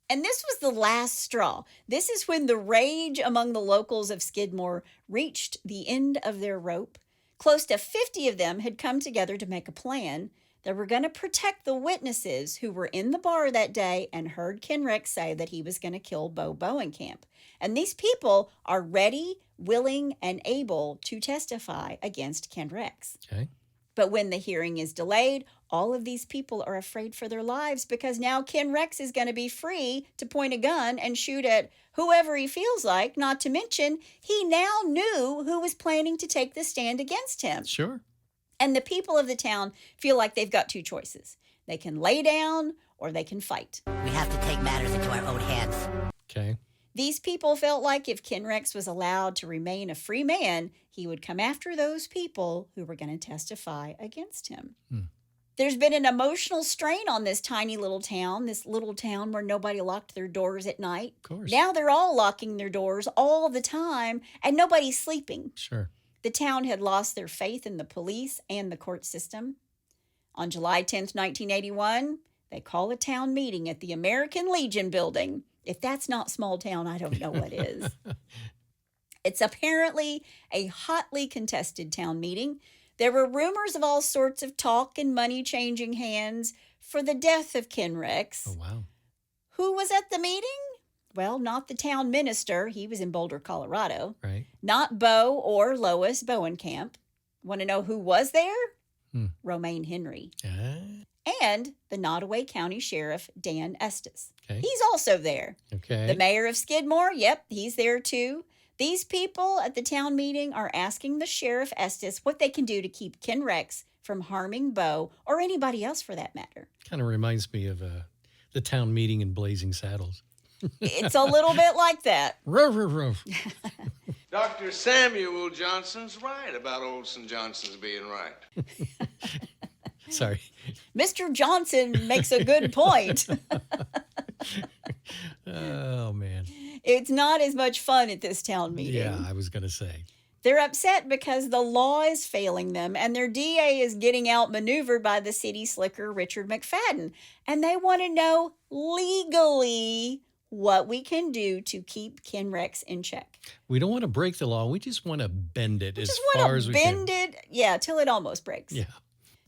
And this was the last straw. This is when the rage among the locals of Skidmore reached the end of their rope. Close to 50 of them had come together to make a plan They were going to protect the witnesses who were in the bar that day and heard Ken Rex say that he was going to kill Bo Bowenkamp. And these people are ready, willing, and able to testify against Ken Rex. Okay. But when the hearing is delayed, all of these people are afraid for their lives because now Ken Rex is going to be free to point a gun and shoot at whoever he feels like, not to mention he now knew who was planning to take the stand against him. Sure. And the people of the town feel like they've got two choices. They can lay down or they can fight. We have to take matters into our own hands. Okay. These people felt like if Ken Rex was allowed to remain a free man, he would come after those people who were going to testify against him. There's been an emotional strain on this tiny little town where nobody locked their doors at night. Of course. Now they're all locking their doors all the time, and nobody's sleeping. Sure. The town had lost their faith in the police and the court system. On July 10th, 1981, they call a town meeting at the American Legion building. If that's not small town, I don't know what is. It's apparently a hotly contested town meeting. There were rumors of all sorts of talk and money changing hands for the death of Ken Rex. Oh, wow. Who was at the meeting? Well, not the town minister. He was in Boulder, Colorado. Right. Not Bo or Lois Bowenkamp. Want to know who was there? Romaine Henry. And the Nottoway County Sheriff, Dan Estes. Okay. He's also there. Okay. The mayor of Skidmore, yep, he's there too. These people at the town meeting are asking the Sheriff Estes what they can do to keep Ken Rex from harming Bo or anybody else for that matter. Kind of reminds me of the town meeting in Blazing Saddles. It's a little bit like that. Ruff, ruff, ruff. Dr. Samuel Johnson's right about Olson Johnson's being right. Sorry. Mr. Johnson makes a good point. Oh, man. It's not as much fun at this town meeting. Yeah, I was going to say. They're upset because the law is failing them and their DA is getting outmaneuvered by the city slicker Richard McFadden. And they want to know legally what we can do to keep Ken Rex in check. We don't want to break the law. We just want to bend it as Just far want as to we can. bend it, yeah, till it almost breaks. Yeah.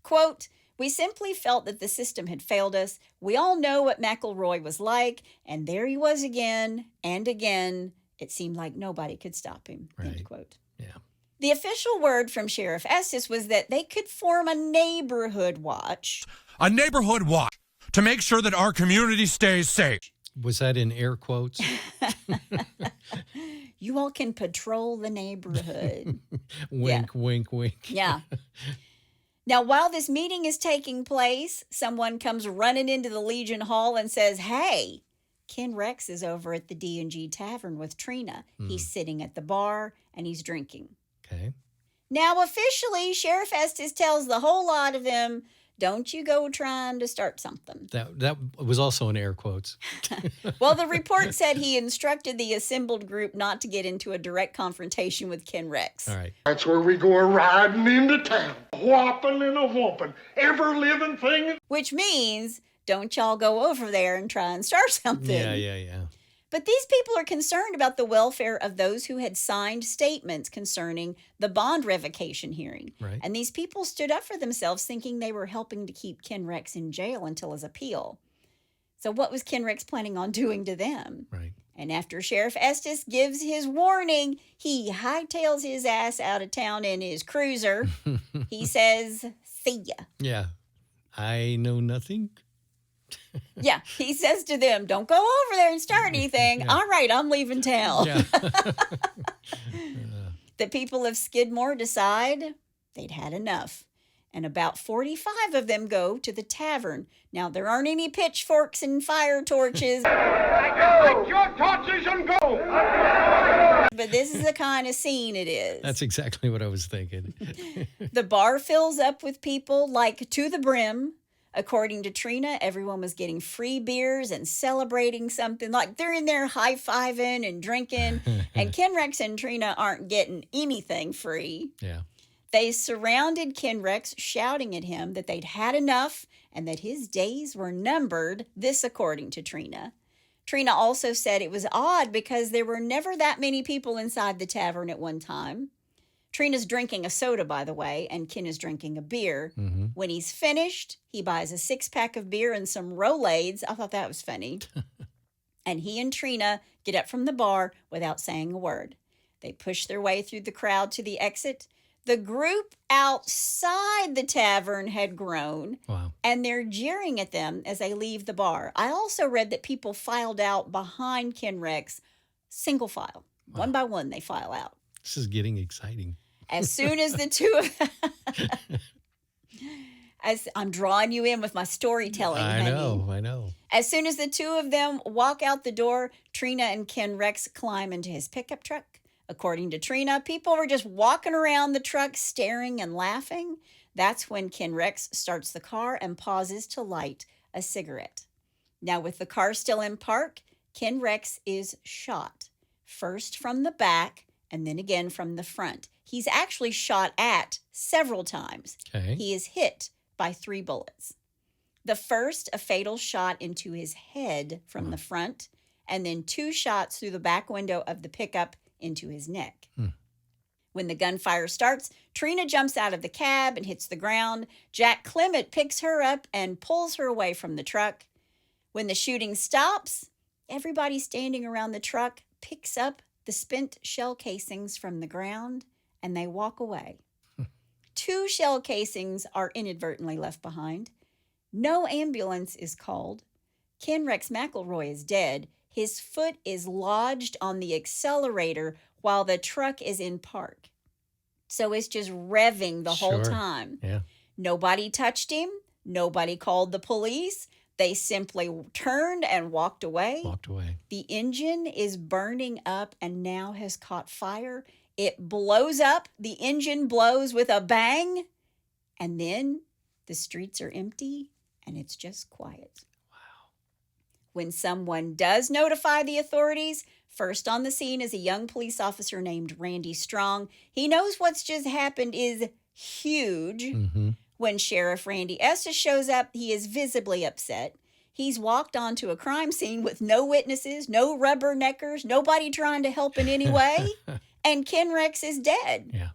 Quote, we simply felt that the system had failed us. We all know what McElroy was like, and there he was again and again. It seemed like nobody could stop him, end Right. quote. Yeah. The official word from Sheriff Estes was that they could form a neighborhood watch. A neighborhood watch to make sure that our community stays safe. Was that in air quotes? You all can patrol the neighborhood. Wink, wink, wink. Yeah. Now, while this meeting is taking place, someone comes running into the Legion Hall and says, hey, Ken Rex is over at the D G Tavern with Trina. He's sitting at the bar and he's drinking. Okay. Now, officially, Sheriff Estes tells the whole lot of them, don't you go trying to start something. That was also in air quotes. Well, the report said he instructed the assembled group not to get into a direct confrontation with Ken Rex. All right. That's where we go riding into town. Whopping and a whooping. Ever living thing. Which means, don't y'all go over there and try and start something. Yeah. But these people are concerned about the welfare of those who had signed statements concerning the bond revocation hearing. Right. And these people stood up for themselves thinking they were helping to keep Ken Rex in jail until his appeal. So what was Ken Rex planning on doing to them? Right. And after Sheriff Estes gives his warning, he hightails his ass out of town in his cruiser. He says, see ya. Yeah. I know nothing. Yeah, he says to them, don't go over there and start anything. Yeah. All right, I'm leaving town. Yeah. The people of Skidmore decide they'd had enough. And about 45 of them go to the tavern. Now, there aren't any pitchforks and fire torches. Take your torches and go! But this is the kind of scene it is. That's exactly what I was thinking. The bar fills up with people like to the brim. According to Trina, everyone was getting free beers and celebrating something. Like they're in there high-fiving and drinking. And Ken Rex and Trina aren't getting anything free. Yeah. They surrounded Ken Rex, shouting at him that they'd had enough and that his days were numbered. This according to Trina. Trina also said it was odd because there were never that many people inside the tavern at one time. Trina's drinking a soda, by the way, and Ken is drinking a beer. Mm-hmm. When he's finished, he buys a 6-pack of beer and some Rolaids. I thought that was funny. And he and Trina get up from the bar without saying a word. They push their way through the crowd to the exit. The group outside the tavern had grown, Wow. and they're jeering at them as they leave the bar. I also read that people filed out behind Ken Rex, single file. Wow. One by one, they file out. This is getting exciting. As soon as the two of as I'm drawing you in with my storytelling, I honey. know. As soon as the two of them walk out the door, Trina and Ken Rex climb into his pickup truck. According to Trina, people were just walking around the truck staring and laughing. That's when Ken Rex starts the car and pauses to light a cigarette. Now, with the car still in park, Ken Rex is shot, first from the back and then again from the front. He's actually shot at several times. Okay. He is hit by 3 bullets. The first, a fatal shot into his head from the front, and then 2 shots through the back window of the pickup into his neck. When the gunfire starts, Trina jumps out of the cab and hits the ground. Jack Clement picks her up and pulls her away from the truck. When the shooting stops, everybody standing around the truck picks up the spent shell casings from the ground and they walk away. 2 shell casings are inadvertently left behind. No ambulance is called. Ken Rex McElroy is dead. His foot is lodged on the accelerator while the truck is in park. So it's just revving the whole time. Yeah. Nobody touched him. Nobody called the police. They simply turned and walked away. The engine is burning up and now has caught fire. It blows up. The engine blows with a bang. And then the streets are empty and it's just quiet. When someone does notify the authorities, first on the scene is a young police officer named Randy Strong. He knows what's just happened is huge. Mm-hmm. When Sheriff Randy Estes shows up, he is visibly upset. He's walked onto a crime scene with no witnesses, no rubberneckers, nobody trying to help in any way, and Ken Rex is dead. Yeah.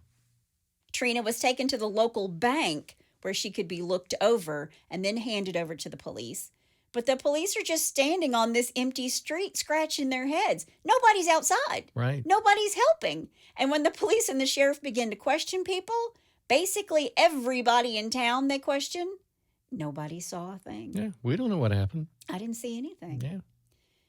Trina was taken to the local bank where she could be looked over and then handed over to the police. But the police are just standing on this empty street, scratching their heads. Nobody's outside. Right. Nobody's helping. And when the police and the sheriff begin to question people, basically everybody in town they question, nobody saw a thing. Yeah, we don't know what happened. I didn't see anything. Yeah.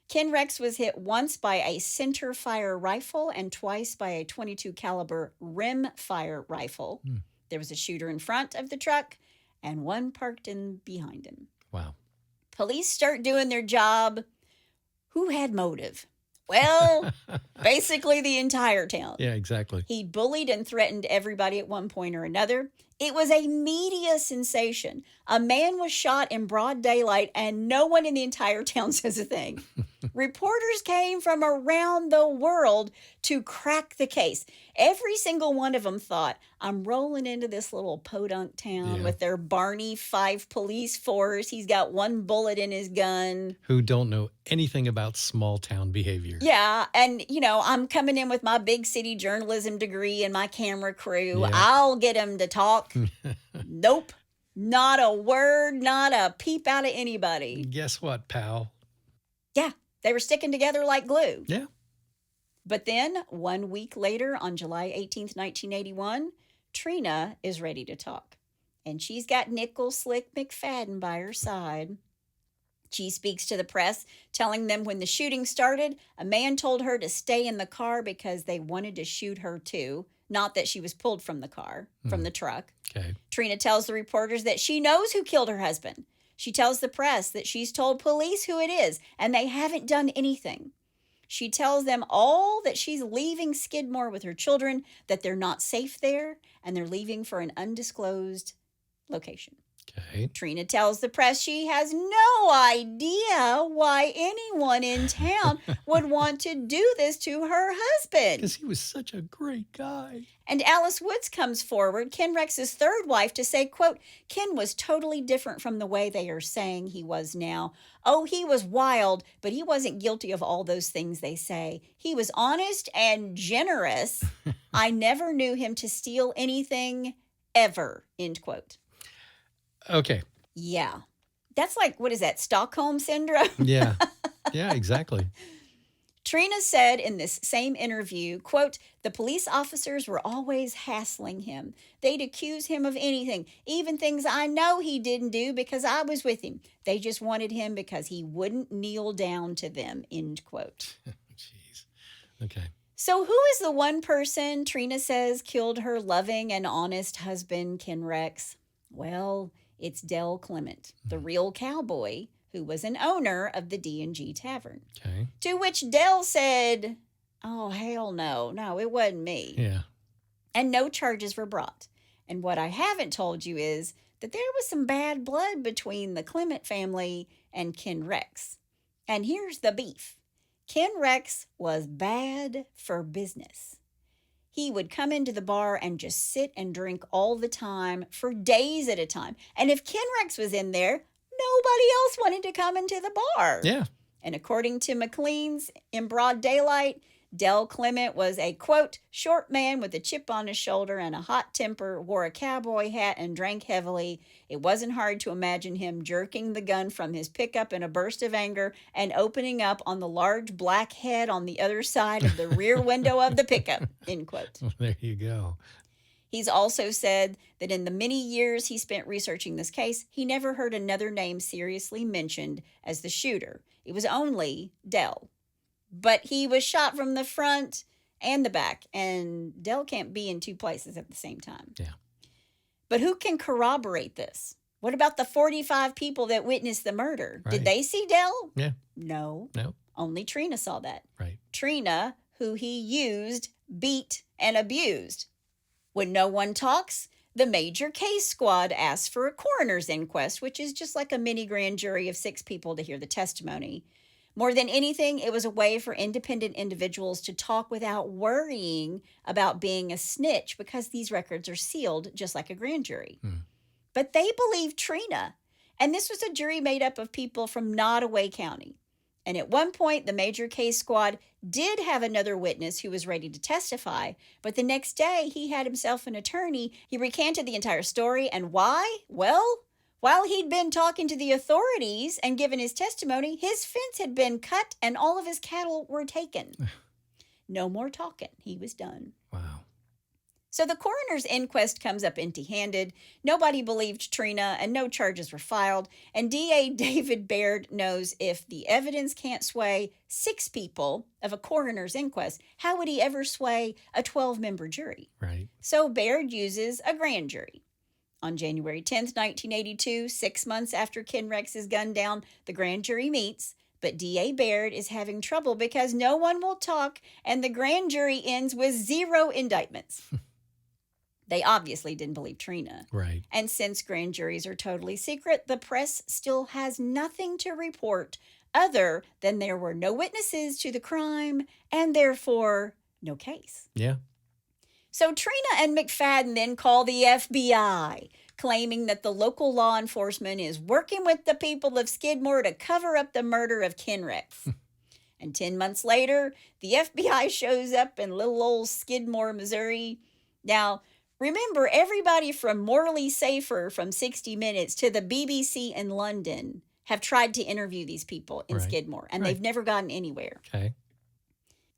Ken Rex was hit once by a center fire rifle and twice by a .22 caliber rim fire rifle. There was a shooter in front of the truck and one parked in behind him. Wow. Police start doing their job. Who had motive? Well, basically the entire town. Yeah, exactly. He bullied and threatened everybody at one point or another. It was a media sensation. A man was shot in broad daylight and no one in the entire town says a thing. Reporters came from around the world to crack the case. Every single one of them thought, I'm rolling into this little podunk town with their Barney Fife police force. He's got 1 bullet in his gun. Who don't know anything about small town behavior. Yeah, and, I'm coming in with my big city journalism degree and my camera crew. Yeah. I'll get him to talk. Nope. Not a word, not a peep out of anybody. Guess what, pal? Yeah, they were sticking together like glue. Yeah. But then, 1 week later, on July 18th, 1981, Trina is ready to talk. And she's got Nickel Slick McFadden by her side. She speaks to the press, telling them when the shooting started, a man told her to stay in the car because they wanted to shoot her too. Not that she was pulled from the car, from the truck. Okay. Trina tells the reporters that she knows who killed her husband. She tells the press that she's told police who it is, and they haven't done anything. She tells them all that she's leaving Skidmore with her children, that they're not safe there, and they're leaving for an undisclosed location. Okay. Trina tells the press she has no idea why anyone in town would want to do this to her husband. Because he was such a great guy. And Alice Woods comes forward, Ken Rex's third wife, to say, quote, Ken was totally different from the way they are saying he was now. Oh, he was wild, but he wasn't guilty of all those things they say. He was honest and generous. I never knew him to steal anything ever, end quote. Okay. Yeah. That's like, what is that, Stockholm Syndrome? Yeah. Yeah, exactly. Trina said in this same interview, quote, the police officers were always hassling him. They'd accuse him of anything, even things I know he didn't do because I was with him. They just wanted him because he wouldn't kneel down to them, end quote. Jeez. Okay. So who is the one person Trina says killed her loving and honest husband, Ken Rex? Well, it's Del Clement, the real cowboy who was an owner of the D G Tavern. Okay. To which Del said, oh, hell no. No, it wasn't me. Yeah. And no charges were brought. And what I haven't told you is that there was some bad blood between the Clement family and Ken Rex. And here's the beef. Ken Rex was bad for business. He would come into the bar and just sit and drink all the time for days at a time. And if Ken Rex was in there, nobody else wanted to come into the bar. Yeah. And according to McLean's In Broad Daylight, Del Clement was a, quote, short man with a chip on his shoulder and a hot temper, wore a cowboy hat and drank heavily. It wasn't hard to imagine him jerking the gun from his pickup in a burst of anger and opening up on the large black head on the other side of the rear window of the pickup, end quote. Well, there you go. He's also said that in the many years he spent researching this case, he never heard another name seriously mentioned as the shooter. It was only Del. But he was shot from the front and the back, and Del can't be in two places at the same time. Yeah. But who can corroborate this? What about the 45 people that witnessed the murder? Right. Did they see Del? Yeah. No. No. Only Trina saw that. Right. Trina, who he used, beat, and abused. When no one talks, the major case squad asks for a coroner's inquest, which is just like a mini grand jury of 6 people to hear the testimony. More than anything, it was a way for independent individuals to talk without worrying about being a snitch because these records are sealed just like a grand jury. But they believed Trina, and this was a jury made up of people from Nottoway County. And at one point, the major case squad did have another witness who was ready to testify, but the next day he had himself an attorney. He recanted the entire story, and why? Well, while he'd been talking to the authorities and given his testimony, his fence had been cut and all of his cattle were taken. No more talking. He was done. Wow. So the coroner's inquest comes up empty-handed. Nobody believed Trina and no charges were filed. And DA David Baird knows if the evidence can't sway 6 people of a coroner's inquest, how would he ever sway a 12-member jury? Right. So Baird uses a grand jury. On January 10th, 1982, 6 months after Ken Rex is gunned down, the grand jury meets, but DA Baird is having trouble because no one will talk, and the grand jury ends with 0 indictments. They obviously didn't believe Trina. Right. And since grand juries are totally secret, the press still has nothing to report other than there were no witnesses to the crime and therefore no case. Yeah. So Trina and McFadden then call the FBI, claiming that the local law enforcement is working with the people of Skidmore to cover up the murder of Ken Rex. And 10 months later, the FBI shows up in little old Skidmore, Missouri. Now, remember, everybody from Morley Safer from 60 Minutes to the BBC in London have tried to interview these people in Skidmore, and they've never gotten anywhere. Okay.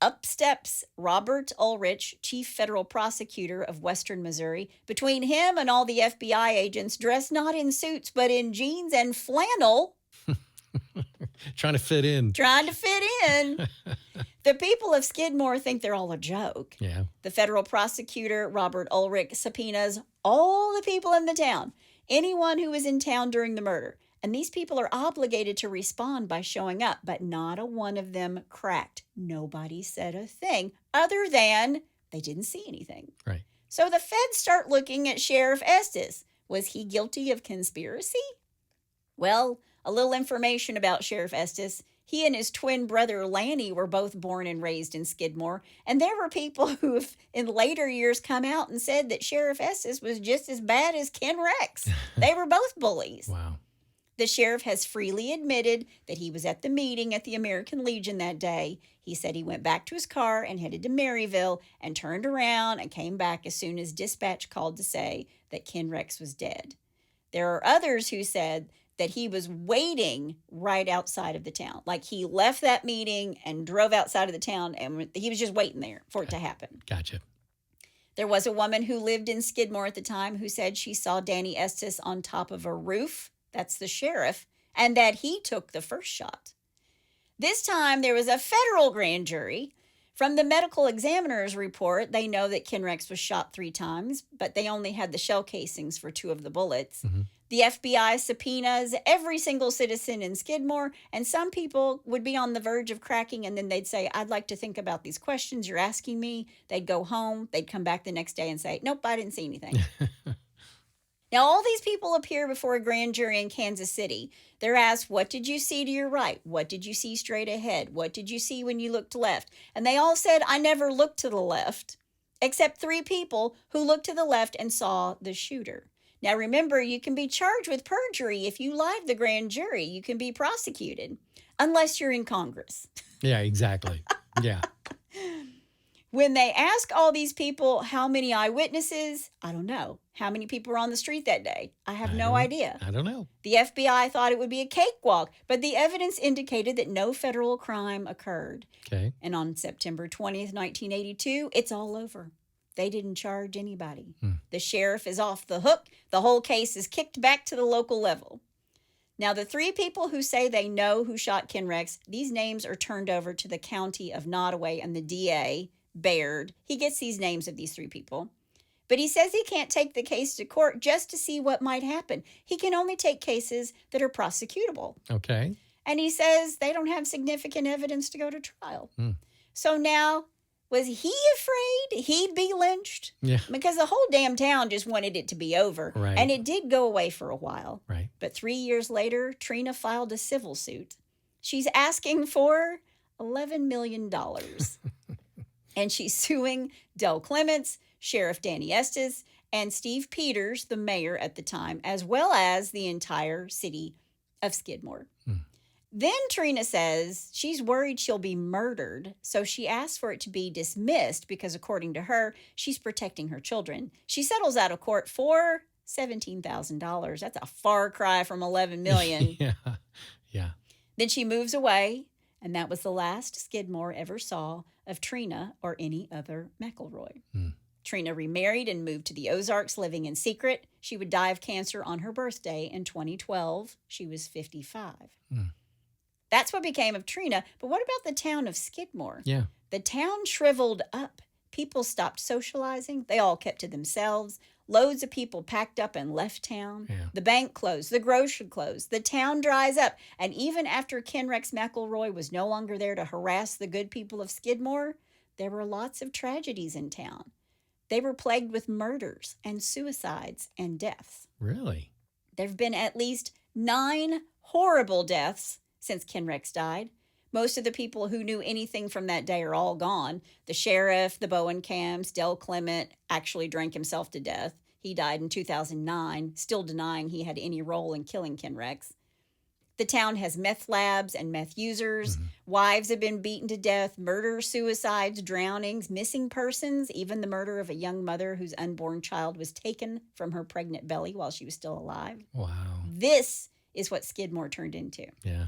Up steps Robert Ulrich, chief federal prosecutor of Western Missouri. Between him and all the FBI agents dressed not in suits, but in jeans and flannel. Trying to fit in. Trying to fit in. The people of Skidmore think they're all a joke. Yeah. The federal prosecutor, Robert Ulrich, subpoenas all the people in the town, anyone who was in town during the murder. And these people are obligated to respond by showing up, but not a one of them cracked. Nobody said a thing other than they didn't see anything. Right. So the feds start looking at Sheriff Estes, Was he guilty of conspiracy? Well, a little information about Sheriff Estes. He and his twin brother Lanny were both born and raised in Skidmore, and there were people who have in later years come out and said that Sheriff Estes was just as bad as Ken Rex. They were both bullies. Wow. The sheriff has freely admitted that he was at the meeting at the American Legion that day. He said he went back to his car and headed to Maryville and turned around and came back as soon as dispatch called to say that Ken Rex was dead. There are others who said that he was waiting right outside of the town. Like he left that meeting and drove outside of the town, and he was just waiting there for it to happen. Gotcha. There was a woman who lived in Skidmore at the time who said she saw Danny Estes on top of a roof. That's the sheriff, and that he took the first shot. This time, there was a federal grand jury. From the medical examiner's report, they know that Ken Rex was shot 3 times, but they only had the shell casings for 2 of the bullets. Mm-hmm. The FBI subpoenas every single citizen in Skidmore, and some people would be on the verge of cracking, and then they'd say, I'd like to think about these questions you're asking me. They'd go home. They'd come back the next day and say, nope, I didn't see anything. Now, all these people appear before a grand jury in Kansas City. They're asked, what did you see to your right? What did you see straight ahead? What did you see when you looked left? And they all said, I never looked to the left, except 3 people who looked to the left and saw the shooter. Now, remember, you can be charged with perjury if you lie to the grand jury. You can be prosecuted, unless you're in Congress. Yeah, exactly. Yeah. When they ask all these people how many eyewitnesses, I don't know. How many people were on the street that day? I have no idea. I don't know. The FBI thought it would be a cakewalk, but the evidence indicated that no federal crime occurred. Okay. And on September 20th, 1982, it's all over. They didn't charge anybody. The sheriff is off the hook. The whole case is kicked back to the local level. Now, the 3 people who say they know who shot Ken Rex, these names are turned over to the county of Nottoway and the DA, Baird. He gets these names of these 3 people. But he says he can't take the case to court just to see what might happen. He can only take cases that are prosecutable. Okay. And he says they don't have significant evidence to go to trial. So now, was he afraid he'd be lynched? Yeah. Because the whole damn town just wanted it to be over. Right. And it did go away for a while. Right. But 3 years later, Trina filed a civil suit. She's asking for $11 million. And she's suing Del Clements, Sheriff Danny Estes, and Steve Peters, the mayor at the time, as well as the entire city of Skidmore. Then Trina says she's worried she'll be murdered, so she asks for it to be dismissed because, according to her, she's protecting her children. She settles out of court for $17,000. That's a far cry from $11 million. Yeah. Then she moves away, and that was the last Skidmore ever saw of Trina or any other McElroy. Trina remarried and moved to the Ozarks, living in secret. She would die of cancer on her birthday in 2012. She was 55. That's what became of Trina. But what about the town of Skidmore? Yeah. The town shriveled up. People stopped socializing. They all kept to themselves. Loads of people packed up and left town. Yeah. The bank closed. The grocery closed. The town dries up. And even after Ken Rex McElroy was no longer there to harass the good people of Skidmore, there were lots of tragedies in town. They were plagued with murders and suicides and deaths. Really? There have been at least 9 horrible deaths since Ken Rex died. Most of the people who knew anything from that day are all gone. The sheriff, the Bowenkamps, Del Clement actually drank himself to death. He died in 2009, still denying he had any role in killing Ken Rex. The town has meth labs and meth users. Wives have been beaten to death. Murder, suicides, drownings, missing persons, even the murder of a young mother whose unborn child was taken from her pregnant belly while she was still alive. Wow. This is what Skidmore turned into. Yeah.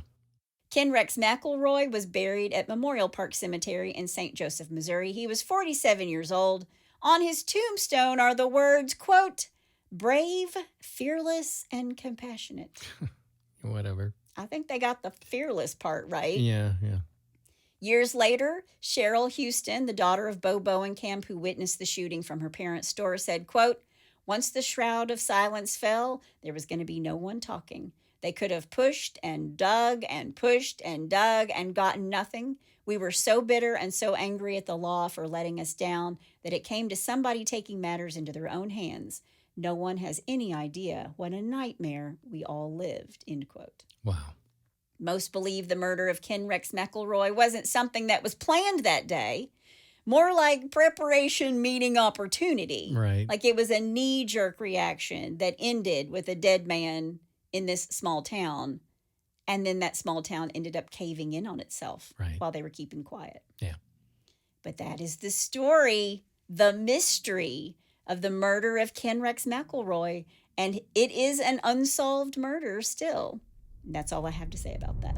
Ken Rex McElroy was buried at Memorial Park Cemetery in St. Joseph, Missouri. He was 47 years old. On his tombstone are the words, quote, brave, fearless, and compassionate. Whatever. I think they got the fearless part right. Yeah. Years later, Cheryl Houston, the daughter of Bo Bowenkamp, who witnessed the shooting from her parents' store, said, quote, once the shroud of silence fell, there was going to be no one talking. They could have pushed and dug and pushed and dug and gotten nothing. We were so bitter and so angry at the law for letting us down that it came to somebody taking matters into their own hands. No one has any idea what a nightmare we all lived, end quote. Wow. Most believe the murder of Ken Rex McElroy wasn't something that was planned that day, more like preparation meeting opportunity. Right. Like it was a knee-jerk reaction that ended with a dead man in this small town. And then that small town ended up caving in on itself while they were keeping quiet. Yeah. But that is the story, the mystery of the murder of Ken Rex McElroy. And it is an unsolved murder still. And that's all I have to say about that.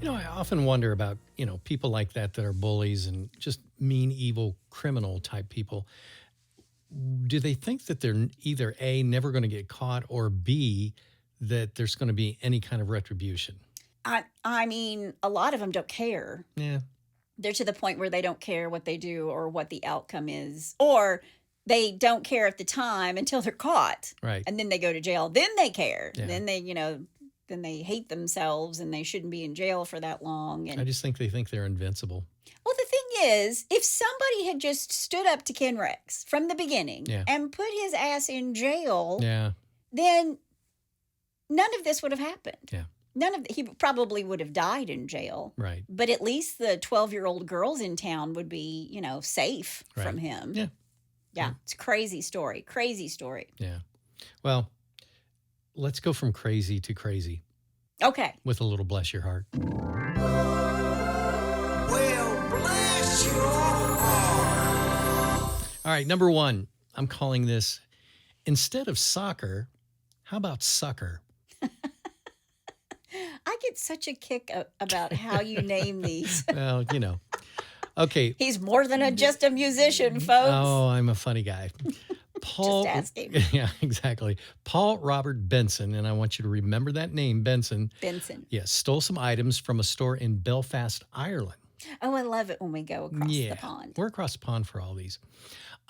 You know, I often wonder about, people like that are bullies and just mean, evil, criminal type people. Do they think that they're either A, never going to get caught, or B, that there's going to be any kind of retribution? I mean, a lot of them don't care. Yeah. They're to the point where they don't care what they do or what the outcome is. Or they don't care at the time until they're caught. Right. And then they go to jail. Then they care. Yeah. Then they hate themselves and they shouldn't be in jail for that long. And I just think they think they're invincible. well, the thing is, if somebody had just stood up to Ken Rex from the beginning and put his ass in jail, then none of this would have happened. Yeah. He probably would have died in jail. Right. But at least the 12-year-old girls in town would be, safe from him. Yeah. Yeah. It's a crazy story. Crazy story. Yeah. Well, let's go from crazy to crazy. Okay. With a little bless your heart. Well, bless your heart. All right, number one, I'm calling this, instead of soccer, how about sucker? I get such a kick about how you name these. Well, Okay. He's more than just a musician, folks. Oh, I'm a funny guy. Paul, just asking. Yeah, exactly. Paul Robert Benson, and I want you to remember that name, Benson. Benson. Yes, stole some items from a store in Belfast, Ireland. Oh, I love it when we go across the pond. We're across the pond for all these.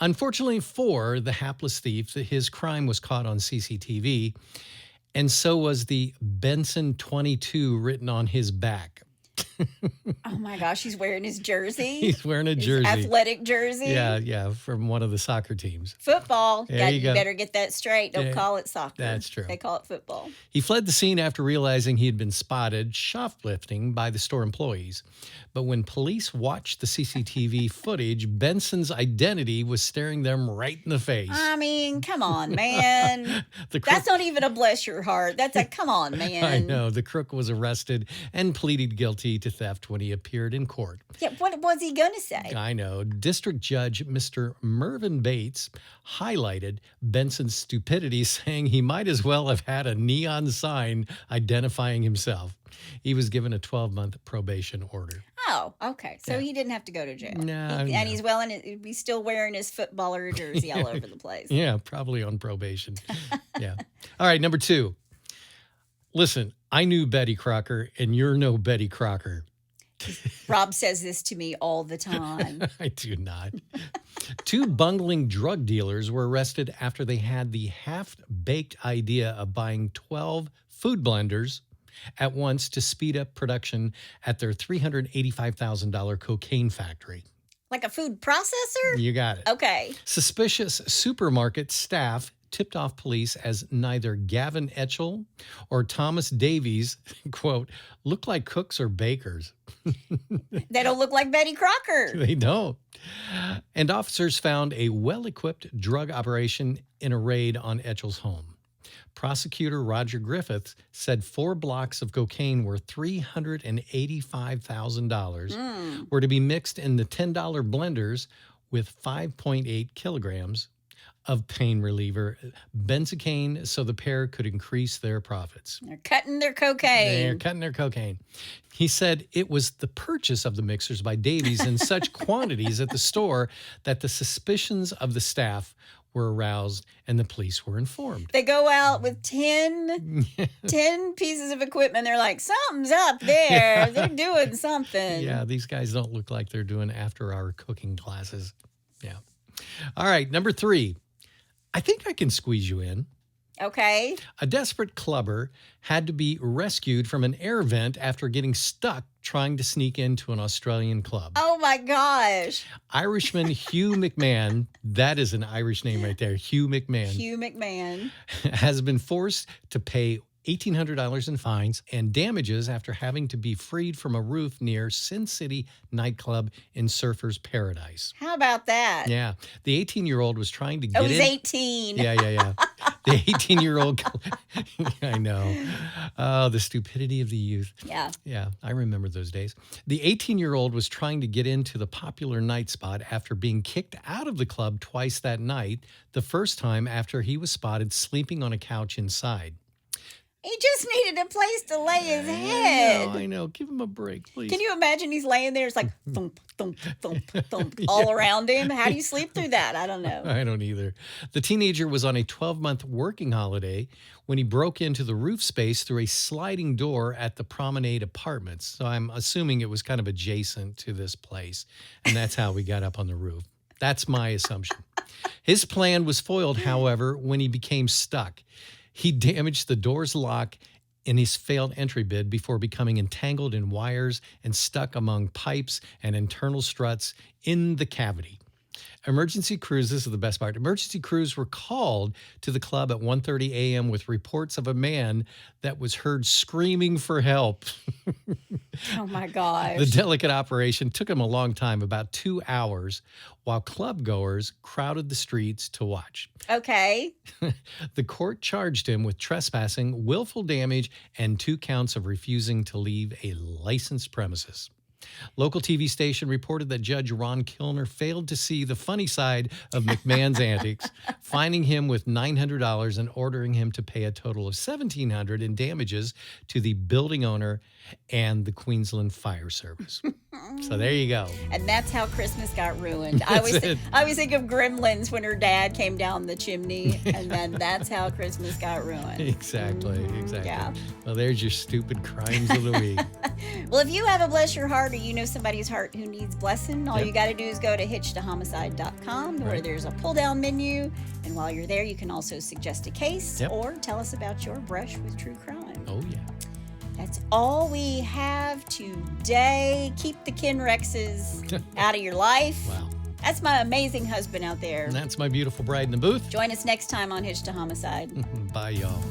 Unfortunately for the hapless thief, his crime was caught on CCTV, and so was the Benson 22 written on his back. Oh my gosh, he's wearing his jersey. He's wearing a jersey. His athletic jersey. Yeah, from one of the soccer teams. Football. There you go. Better get that straight. Don't Yeah, call it soccer. that's true. They call it football. He fled the scene after realizing he had been spotted shoplifting by the store employees. But when police watched the CCTV footage, Benson's identity was staring them right in the face. I mean, come on, man. That's not even a bless your heart. That's a come on, man. I know. The crook was arrested and pleaded guilty to theft when he appeared in court. Yeah, what was he going to say? I know. District Judge Mr. Mervyn Bates highlighted Benson's stupidity, saying he might as well have had a neon sign identifying himself. He was given a 12-month probation order. Oh, okay. So he didn't have to go to jail. No, and he's still wearing his footballer jersey all over the place. Yeah, probably on probation. Yeah. All right, number two. Listen, I knew Betty Crocker, and you're no Betty Crocker. Rob says this to me all the time. I do not. Two bungling drug dealers were arrested after they had the half-baked idea of buying 12 food blenders at once to speed up production at their $385,000 cocaine factory. Like a food processor? You got it. Okay. Suspicious supermarket staff tipped off police as neither Gavin Etchell or Thomas Davies, quote, look like cooks or bakers. They don't look like Betty Crocker. They don't. And officers found a well-equipped drug operation in a raid on Etchell's home. Prosecutor Roger Griffiths said 4 blocks of cocaine worth $385,000 were to be mixed in the $10 blenders with 5.8 kilograms of pain reliever benzocaine so the pair could increase their profits. They're cutting their cocaine. They're cutting their cocaine. He said it was the purchase of the mixers by Davies in such quantities at the store that the suspicions of the staff were aroused and the police were informed. They go out with 10 pieces of equipment. They're like, something's up there. They're doing something. Yeah, these guys don't look like they're doing after-hour cooking classes. Yeah. All right, number 3. I think I can squeeze you in. Okay. A desperate clubber had to be rescued from an air vent after getting stuck trying to sneak into an Australian club. Oh my gosh. Irishman Hugh McMahon, that is an Irish name right there, Hugh McMahon, Hugh McMahon. has been forced to pay $1,800 in fines and damages after having to be freed from a roof near Sin City nightclub in Surfer's Paradise. How about that? Yeah. The 18-year-old was trying to get Oh, he's in. 18. Yeah. The 18-year-old. I know. Oh, the stupidity of the youth. Yeah. Yeah, I remember those days. The 18-year-old was trying to get into the popular night spot after being kicked out of the club twice that night, the first time after he was spotted sleeping on a couch inside. He just needed a place to lay his head. I know. Give him a break, please. Can you imagine he's laying there? It's like thump, thump, thump, thump all around him. How do you sleep through that? I don't know. I don't either. The teenager was on a 12-month working holiday when he broke into the roof space through a sliding door at the Promenade Apartments. So I'm assuming it was kind of adjacent to this place, and that's how we got up on the roof. That's my assumption. His plan was foiled, however, when he became stuck. He damaged the door's lock in his failed entry bid before becoming entangled in wires and stuck among pipes and internal struts in the cavity. Emergency crews, this is the best part, emergency crews were called to the club at 1:30 a.m. with reports of a man that was heard screaming for help. Oh, my gosh. The delicate operation took him a long time, about 2 hours, while club goers crowded the streets to watch. Okay. The court charged him with trespassing, willful damage, and 2 counts of refusing to leave a licensed premises. Local TV station reported that Judge Ron Kilner failed to see the funny side of McMahon's antics, fining him with $900 and ordering him to pay a total of $1,700 in damages to the building owner and the Queensland Fire Service. So there you go. And that's how Christmas got ruined. I always think of Gremlins when her dad came down the chimney, and then that's how Christmas got ruined. Exactly. Yeah. Well, there's your stupid crimes of the week. Well, if you have a bless your heart or you know somebody's heart who needs blessing, all you got to do is go to hitchtohomicide.com where there's a pull-down menu. And while you're there, you can also suggest a case or tell us about your brush with true crime. Oh, yeah. That's all we have today. Keep the Ken Rexes out of your life. Wow. That's my amazing husband out there. And that's my beautiful bride in the booth. Join us next time on Hitch to Homicide. Bye, y'all.